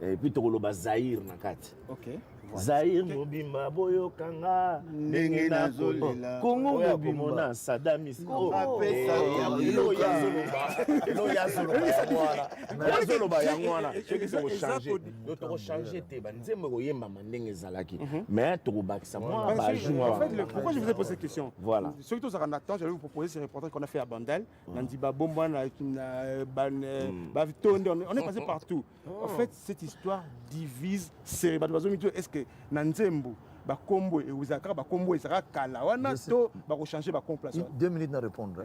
et puis to loba Zahir na kati OK Zahir mobimba boyo kanga ndenge nazolela Kongo mobimba Saddam Hussein elo yazoloba yangwana ceux sont changer to changer te banzembo koyemba mandenge ezalaki mais to bakisa moi ba jour en fait pourquoi je vous ai posé cette question voilà surtout ça en attend j'allais vous proposer ce reportage qu'on a fait à Bandel Nandiba Bomba on est passé partout en fait cette histoire divise est-ce que Nanzembo ba combo et Ouzaka ba combo ezaka kala wana to ba ko changer ba complacement 2 minutes na répondre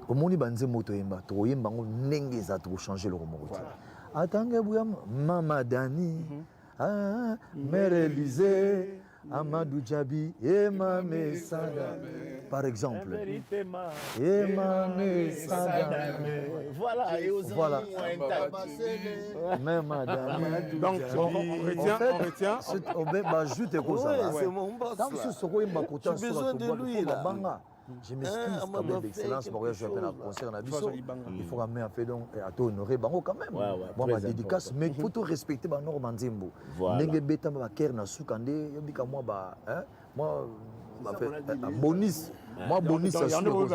omoni banzembo to yemba to yemba ngo ndenge za to changer le romo atange buya mama Dani Mère Élysée Amadou Djabi Emame Sada par exemple Emame Sada voilà même madame donc on retient bah joute comme ça c'est mon boss là j'ai besoin de lui là je m'excuse quand même d'excellence je vais faire un concert na biso il faut ramener un fait donc à honorer bango quand même moi ma dédicace mais il faut tout respecter ba norme nzembo ndenge beta ba ker na sukande yobika moi ba moi bonus mise à jour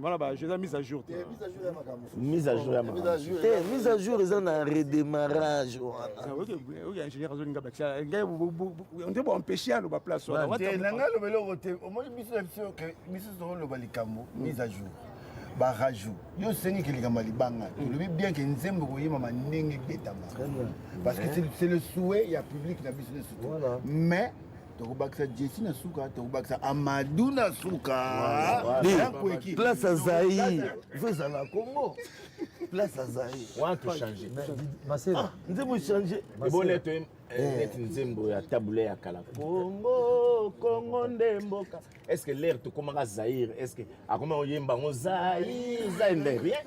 voilà bah je mise à jour ils ont un redémarrage OK ingénieur Zolinga Baxia on peut empêcher à la place nanga le melo te au moins biso le balikambo mise à jour ba rajout yo sengi ke likamba libanga le bien que nzembo koyema mandenge betama parce que c'est le souhait il y a public na business mais tokobakisa Jesse na suka tokobakisa Amadou na suka place à Zahir vous à la Congo place à Zahir on va tout changer Masela nzembo changer bonneto nzembo ya tabule ya kala Congo ndemboka est-ce que l'air to komaka Zahir est-ce que akoma oyemba ngo Zahir n'est rien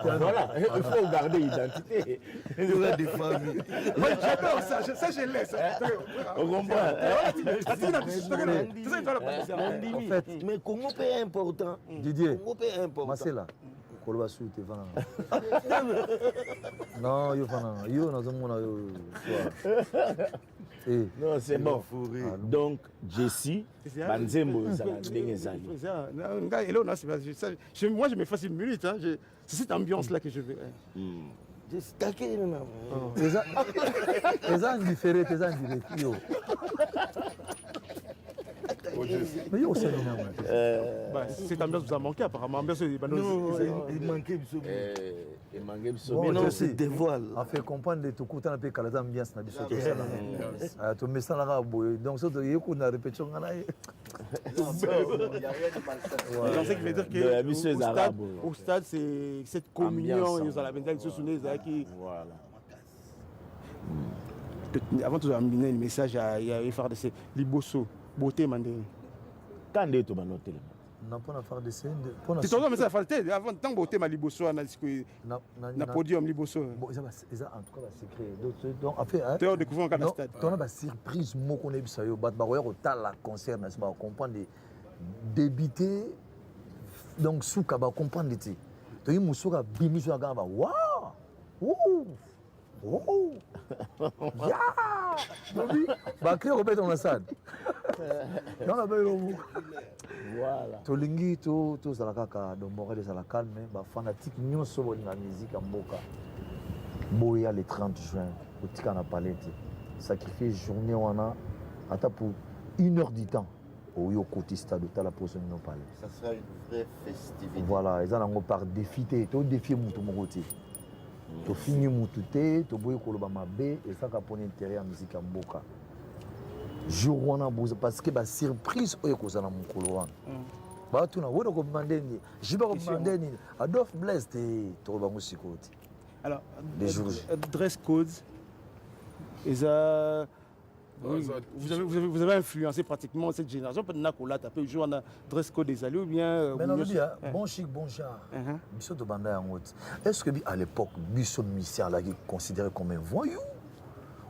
voilà il faut garder l'identité des familles moi j'adore ça je laisse on comprend en fait mais Congo est important Didier Congo est important Masela koloba su te vana non yo vana yo nazomona yo non c'est bon donc Jesse banzembo ezala ndenge ezali moi je me fasse une minute c'est cette ambiance là que je veux eza indifférent eza indirect yo mais yo c'est cette ambiance vous a manqué apparemment ambiance il manquait mais non c'est dévoile on fait comprendre de tout côté na pe kala ambiance na biso to messala ka boy donc ça to yeko na répétition ngana donc ce qui veut dire que au stade c'est cette communion ils ont la benda qui se souvenir qui voilà avant de amener le message à FARDC Liboso beauté mandé quand est to banoter na pona FARDC tu t'en mais ça FARDC avant tant beauté ma Liboso na podium Liboso ça en tout cas secret donc en fait tu as découvert un stade tu as ba surprise moko na biso yo bat ba ko tala concert na ba comprendre débiter donc souka ba comprendre ti to yi musoka bimiso ga ba waouh Oh ya Bobby bakri ko beto na sad non ba yo Voilà. tolingi to zala kaka domboka de zala calme ba fanatique nyonso bo na musique mboka boya le 30 juin otika na palette sacrifier journée wana ata pour 1 heure du temps au yo côté stade de la pose no palais. Ça sera une vraie festivité. Voilà, ils ont par défi to défi mutu mo côté. To fini mutu te to boye ko loba mabe et ça ka pone intérêt en musique mboka. Jour wana boza parce que ba surprise oyo ko zana mukolo wana. Ba tuna wodo ko mandeni, jiba ko mandeni, Adolphe Blessed to ba musikoti. Alors, dress codes, et ça, oui, vous avez influencé pratiquement cette génération. Peut-être que là, tu peux jouer en dress code des alliés ou bien. Mais non, bon chic, bon genre. Bisso de Banda en haute. Est-ce que à l'époque, Bisso musicien là qui est considéré comme un voyou?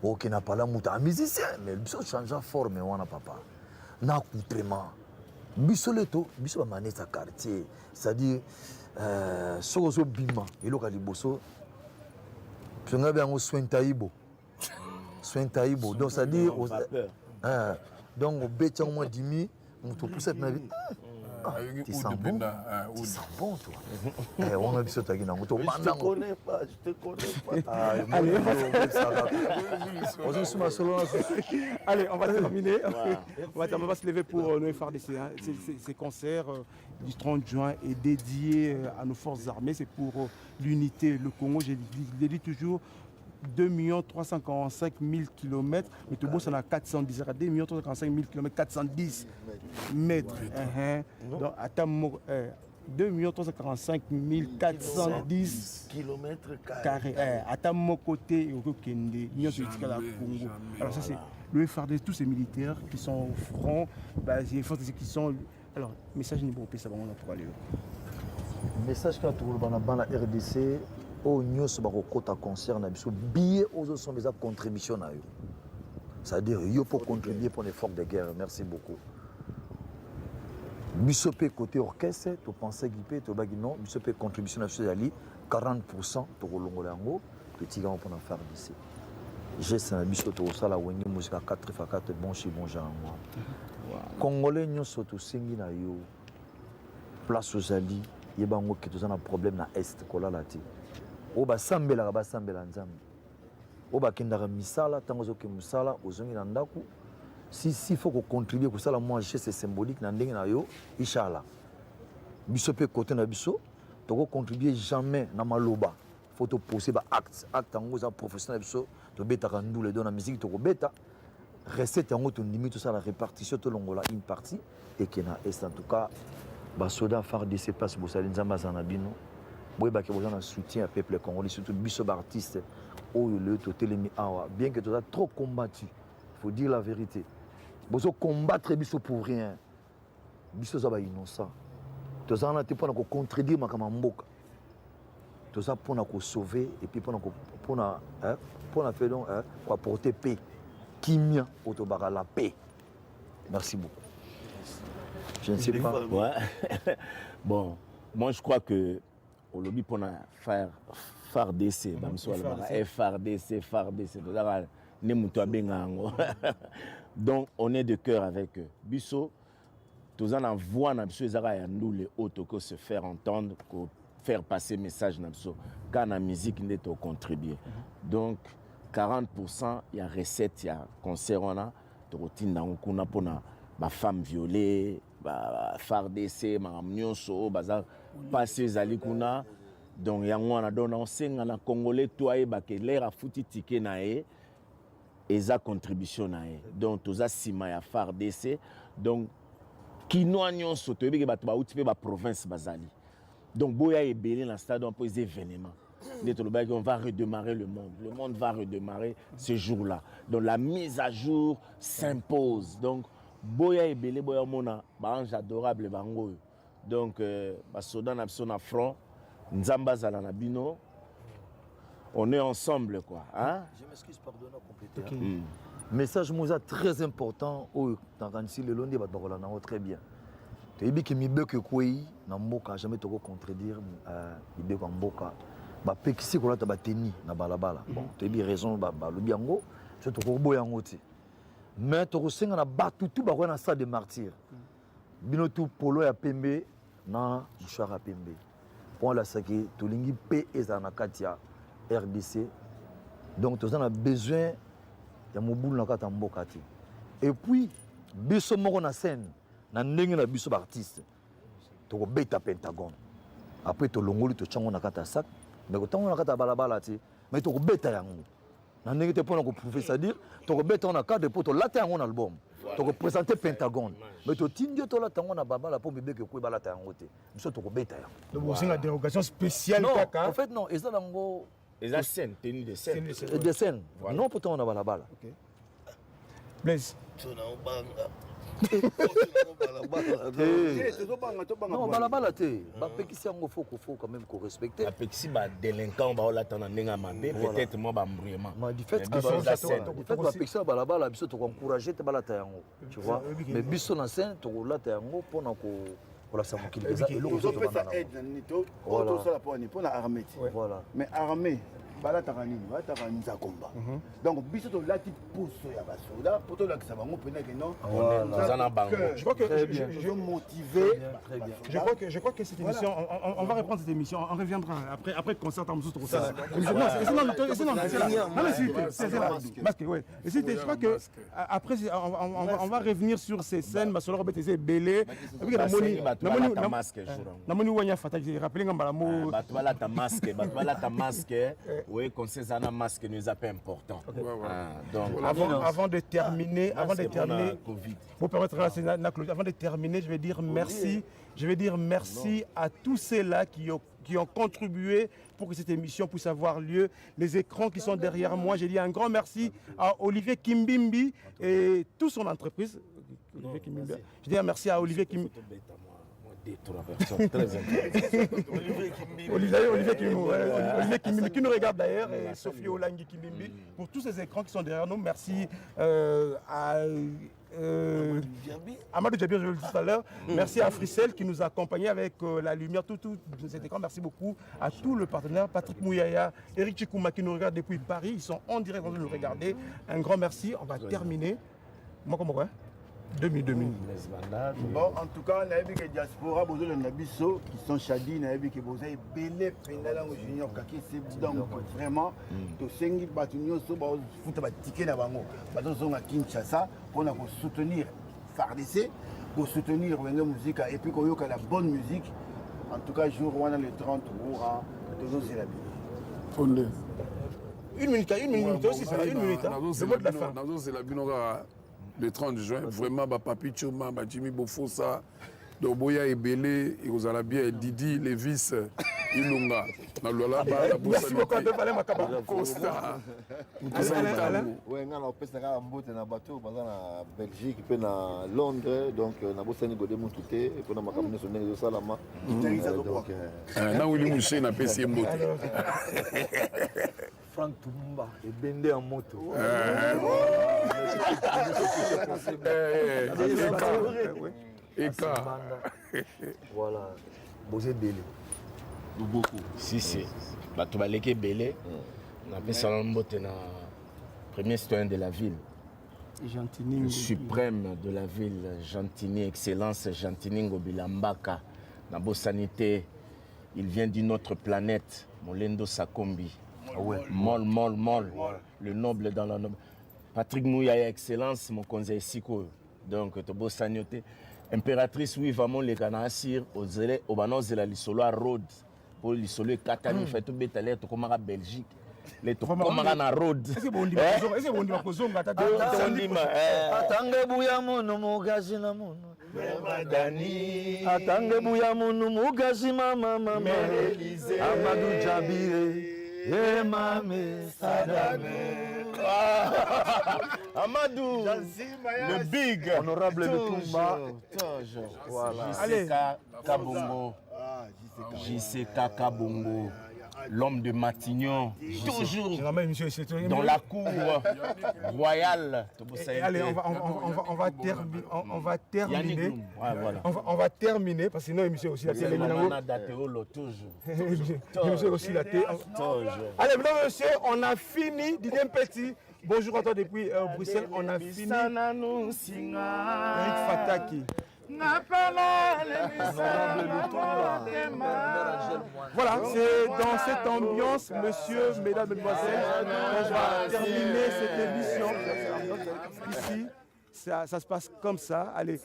Ou qui n'a pas la mouta musicien, mais Bisso change de forme, on n'a pas. N'a accoutrement. Bisso le tout, Bisso va maner sa quartier. C'est-à-dire, Sogozo Bima, il a liboso. Je n'ai pas soin taïbo. Soin taïbo. Donc, c'est-à-dire. Donc, au béton, au moins 10 000, on te pousse à ma vie. Tu sens bon? Tu sens bon, toi? On a vu ça, tu as dit, je te connais pas, je te connais pas. Allez, on va terminer. On va se lever pour le FRDC. Ces concerts du 30 juin est dédié à nos forces armées. C'est pour l'unité. Le Congo, je l'ai dit toujours, 2 345 000 km. Le Togo, ça a 410. 2 345 000 km, 410 mètres. Donc, à 2 345 410 km carrés. À mon côté, au Kende, Congo. Alors, ça, c'est le FRDC, tous ces militaires qui sont au front, les forces qui sont. Alors, message niveau ça va pour aller. Message que tu as dans la RDC. Au nyos ba kokota concert na biso billet aux sont des contributions na yo. C'est-à-dire yo pour contribuer pour l'effort de guerre. Merci beaucoup. Biso pe côté orchestre, tu pensais guipé, tu bagi non, biso pe contribution na biso ali 40% to kolongola yango, to tiga pour na faire d'ici. J'ai ça biso to sala wengi musique 4x4 bon chi bon genre moi. Congolais nyos to singi na yo. Place aux ali, yebango ki to na problème na est kolala ti. Oba sambela nzambe oba kendaka misala tango zoke musala ozongi na ndaku si faut ko contribuer ko sala moi geste symbolique na ndenge na yo inshallah biso pe côté na biso to ko contribuer jamais na maloba faut to poser ba acte tango za professionnel biso to betaka ndule do na musique to ko beta recette yango to ndimi to sala répartition to longola une partie et que na est en tout cas ba soda far de ces places bosali nzamba za bino. Boy qui besoin de soutien au peuple congolais, surtout biso artistes le totelemi awa bien que tu as trop combattu, il faut dire la vérité. Bozo combattre biso pour rien. Biso za ba innocent. Tu as na te pour contredire makama mboka. Tu as pour sauver et puis pour faire donc pour apporter paix. Kimia autobara la paix. Merci beaucoup. Je ne sais pas. Ouais. Bon, moi je crois que au lobby pour faire FARDC, FARDC, donc on est de cœur avec eux. Bisso, tous en voix na biso ezara ya nous les autres que se faire entendre, faire passer message na biso. Quand la musique n'est au contribuer. Donc 40% il y a recette, il y a concert on a de routine dans kuna pona ba femme violée, ba FARDC, ma nyonso bazar passer zali kuna. Donc yango na dona on senga na congolais toi e ba ke l'air a fouti ticket na e eza contribution na e. Donc toza sima ya FARDC. Donc kinoa nyonso to ebeke bato ba uti pe ba province bazali. Donc boya ebele na stade on pose événement. On va redémarrer le monde. Le monde va redémarrer ce jour-là. Donc la mise à jour s'impose. Donc boya ebele boya mona ba ange adorable bango. Donc basoda na biso na front nzamba zala na bino. On est ensemble quoi, hein? Je m'excuse pardonne compléter. Okay. Message moza très important au tanganisi le londi badola na très bien. Tebi ki mibeke kwei na mboka jamais toko contredire mibeko mboka. bapekisi kolata bateni na balabala bon toyebi raison balobi yango so tokoboya yango te mais tokosenga na bato tu bakoya na stade de martyr bino tu polo ya pembe na mouchoir ya pembe mpo alasaki tolingi mpe ezala na kati ya RDC donc toza na besoin ya mobulu na kati ya mboka te et puis biso moko na scène na ndenge na biso baartiste tokobeta Pentagone après tolongoli totyango na kati ya sac mais kotango na kati ya balabala te mais tokobeta yango na ndenge te mpona koprouve c'est-à-dire tokobeta yango na cadre mpo tolata yango na album tokopresente Pentagone mais totindi yo tolata yango na balabala mpo mibeke koye balata yango te biso tokobeta yango donc osenga dérogation spéciale kaka en fait non eza nango eza scène tenue de scène de scène non mpo tango na balabala Blaise non balabala te bapekisi yango faut quand même korespecte bapekisi badelinquant baolata na ndenge ya mabe peut-être mwa bambrouillement du fait bapekisi na balabala biso tokoencourage te balata yango tu vois mais biso na scène tokolata yango mpona kolakisa mokili eza eloko mpona armée voilà mais armée balataka nini balataka nzakomba donc biso tolati puso ya basoda mpo tolakisa bango mpendake non oza na bango je crois que je crois que cette émission on va reprendre cette émission on reviendra après concert en mususu tokosala je crois que après on va revenir sur ces scènes masolo robert eza ebele namoni wanya fata rappele nga mbala mo bato balata masque oui, conseil Zana masque nous a pas important. Donc avant de terminer, avant de terminer, je vais dire merci. Je vais dire merci à tous ceux-là qui ont contribué pour que cette émission puisse avoir lieu. Les écrans qui sont derrière moi, j'ai dit un grand merci à Olivier Kimbimbi et toute son entreprise. Je dis un merci à Olivier Kimbimbi. Olivier Kimbimbi qui nous regarde d'ailleurs et Sophie Olangi Kimbimbi pour tous ces écrans qui sont derrière nous. Merci à Amadou Djabir, je le dis tout à l'heure. Merci à Frissel qui nous a accompagnés avec la lumière, tout cet écran. Merci beaucoup à tous les partenaires, Patrick Mouyaya, Eric Chikouma qui nous regarde depuis Paris. Ils sont en direct en train de nous regarder. Un grand merci. On va terminer. Moi, comment quoi? 2000. Bon, en tout cas, on a vu que diaspora, qui sont chadi, on a vu que vous avez belé, pendant junior, donc vraiment, tous ces bâtiments sont foutus à ticket à Bango. Nous sommes à Kinshasa pour soutenir FARDC, pour soutenir la musique et puis qu'on y a la bonne musique. En tout cas, jour on a le 30 jours, toujours c'est la vie. Une minute aussi, c'est une minute. Le mot de la fin. Le 30 juin, vraiment, Papi Choma, Jimmy Bofosa, Doboya Ebele, et vous allez bien, Didi, Levis, Ilunga, merci beaucoup à Devalé Makaba. Costa. Oui, on a bateau en Belgique, puis à Londres, donc on a bossé Godé Moutouté, et puis on a macaminé sur le Salama. Là où il est mouché, on a payé Mbote. Franck Toumba et Bende en moto. Voilà. Bosé Belé. Beaucoup. Si. Bato baleke Belé. On a fait Salambote na premier citoyen de la ville. Gentini. Le suprême de la ville, Gentini, excellence Gentini Ngobilambaka. Nabo sanité. Il vient d'une autre planète, Molendo Sakombi. Mol. Le noble dans la noble. Patrick Mouyaya, excellence, mon conseil Siko. Donc, Tobo Sanyote. Impératrice, oui, vraiment, les Ganasir, au Banos de la Lissolo à Rhodes. Pour Lissolo, Katani, fait tout bétaler, tout comme à Belgique. Les tout comme à Rhodes. Est-ce que bon dit Atange Bouyamono, Mogazi Namono. Atange Bouyamono, Mogazi Mama, Amadou Djabire. Mame Sadame. Amadou, le big, honorable Lutumba. Voilà. JCK Kabongo. JCK Kabongo. l'homme de Matignon, toujours Généralement, monsieur, c'est très dans la cour royale. Allez, on va terminer. On va terminer. Ouais, voilà. On va terminer parce que sinon, monsieur aussi la télé. Monsieur aussi la télé. Allez, mesdames et messieurs, on a fini. Didier Petit. Bonjour à toi depuis Bruxelles. On a fini. Eric Fataki. Voilà, c'est dans cette ambiance, monsieur, mesdames, mesdemoiselles, on va terminer cette émission. Ici, ça se passe comme ça. Allez.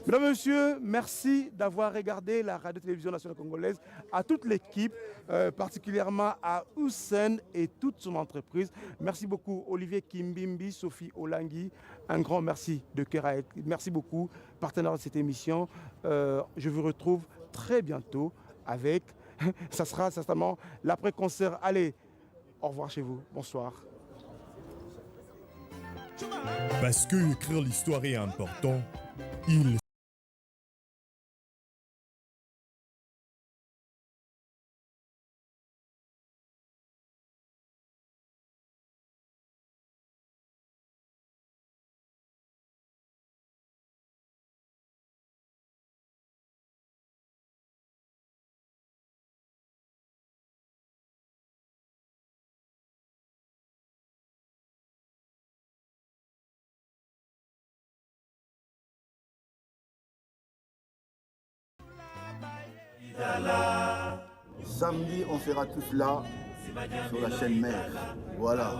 Mesdames, Messieurs, merci d'avoir regardé la radio-télévision nationale congolaise, à toute l'équipe, particulièrement à Hussein et toute son entreprise. Merci beaucoup Olivier Kimbimbi, Sophie Olangi, un grand merci de cœur. Merci beaucoup, partenaire de cette émission. Je vous retrouve très bientôt avec, ça sera certainement l'après-concert. Allez, au revoir chez vous, bonsoir. Parce que écrire l'histoire est important, il Samedi, on sera tous là sur la chaîne mère. Voilà.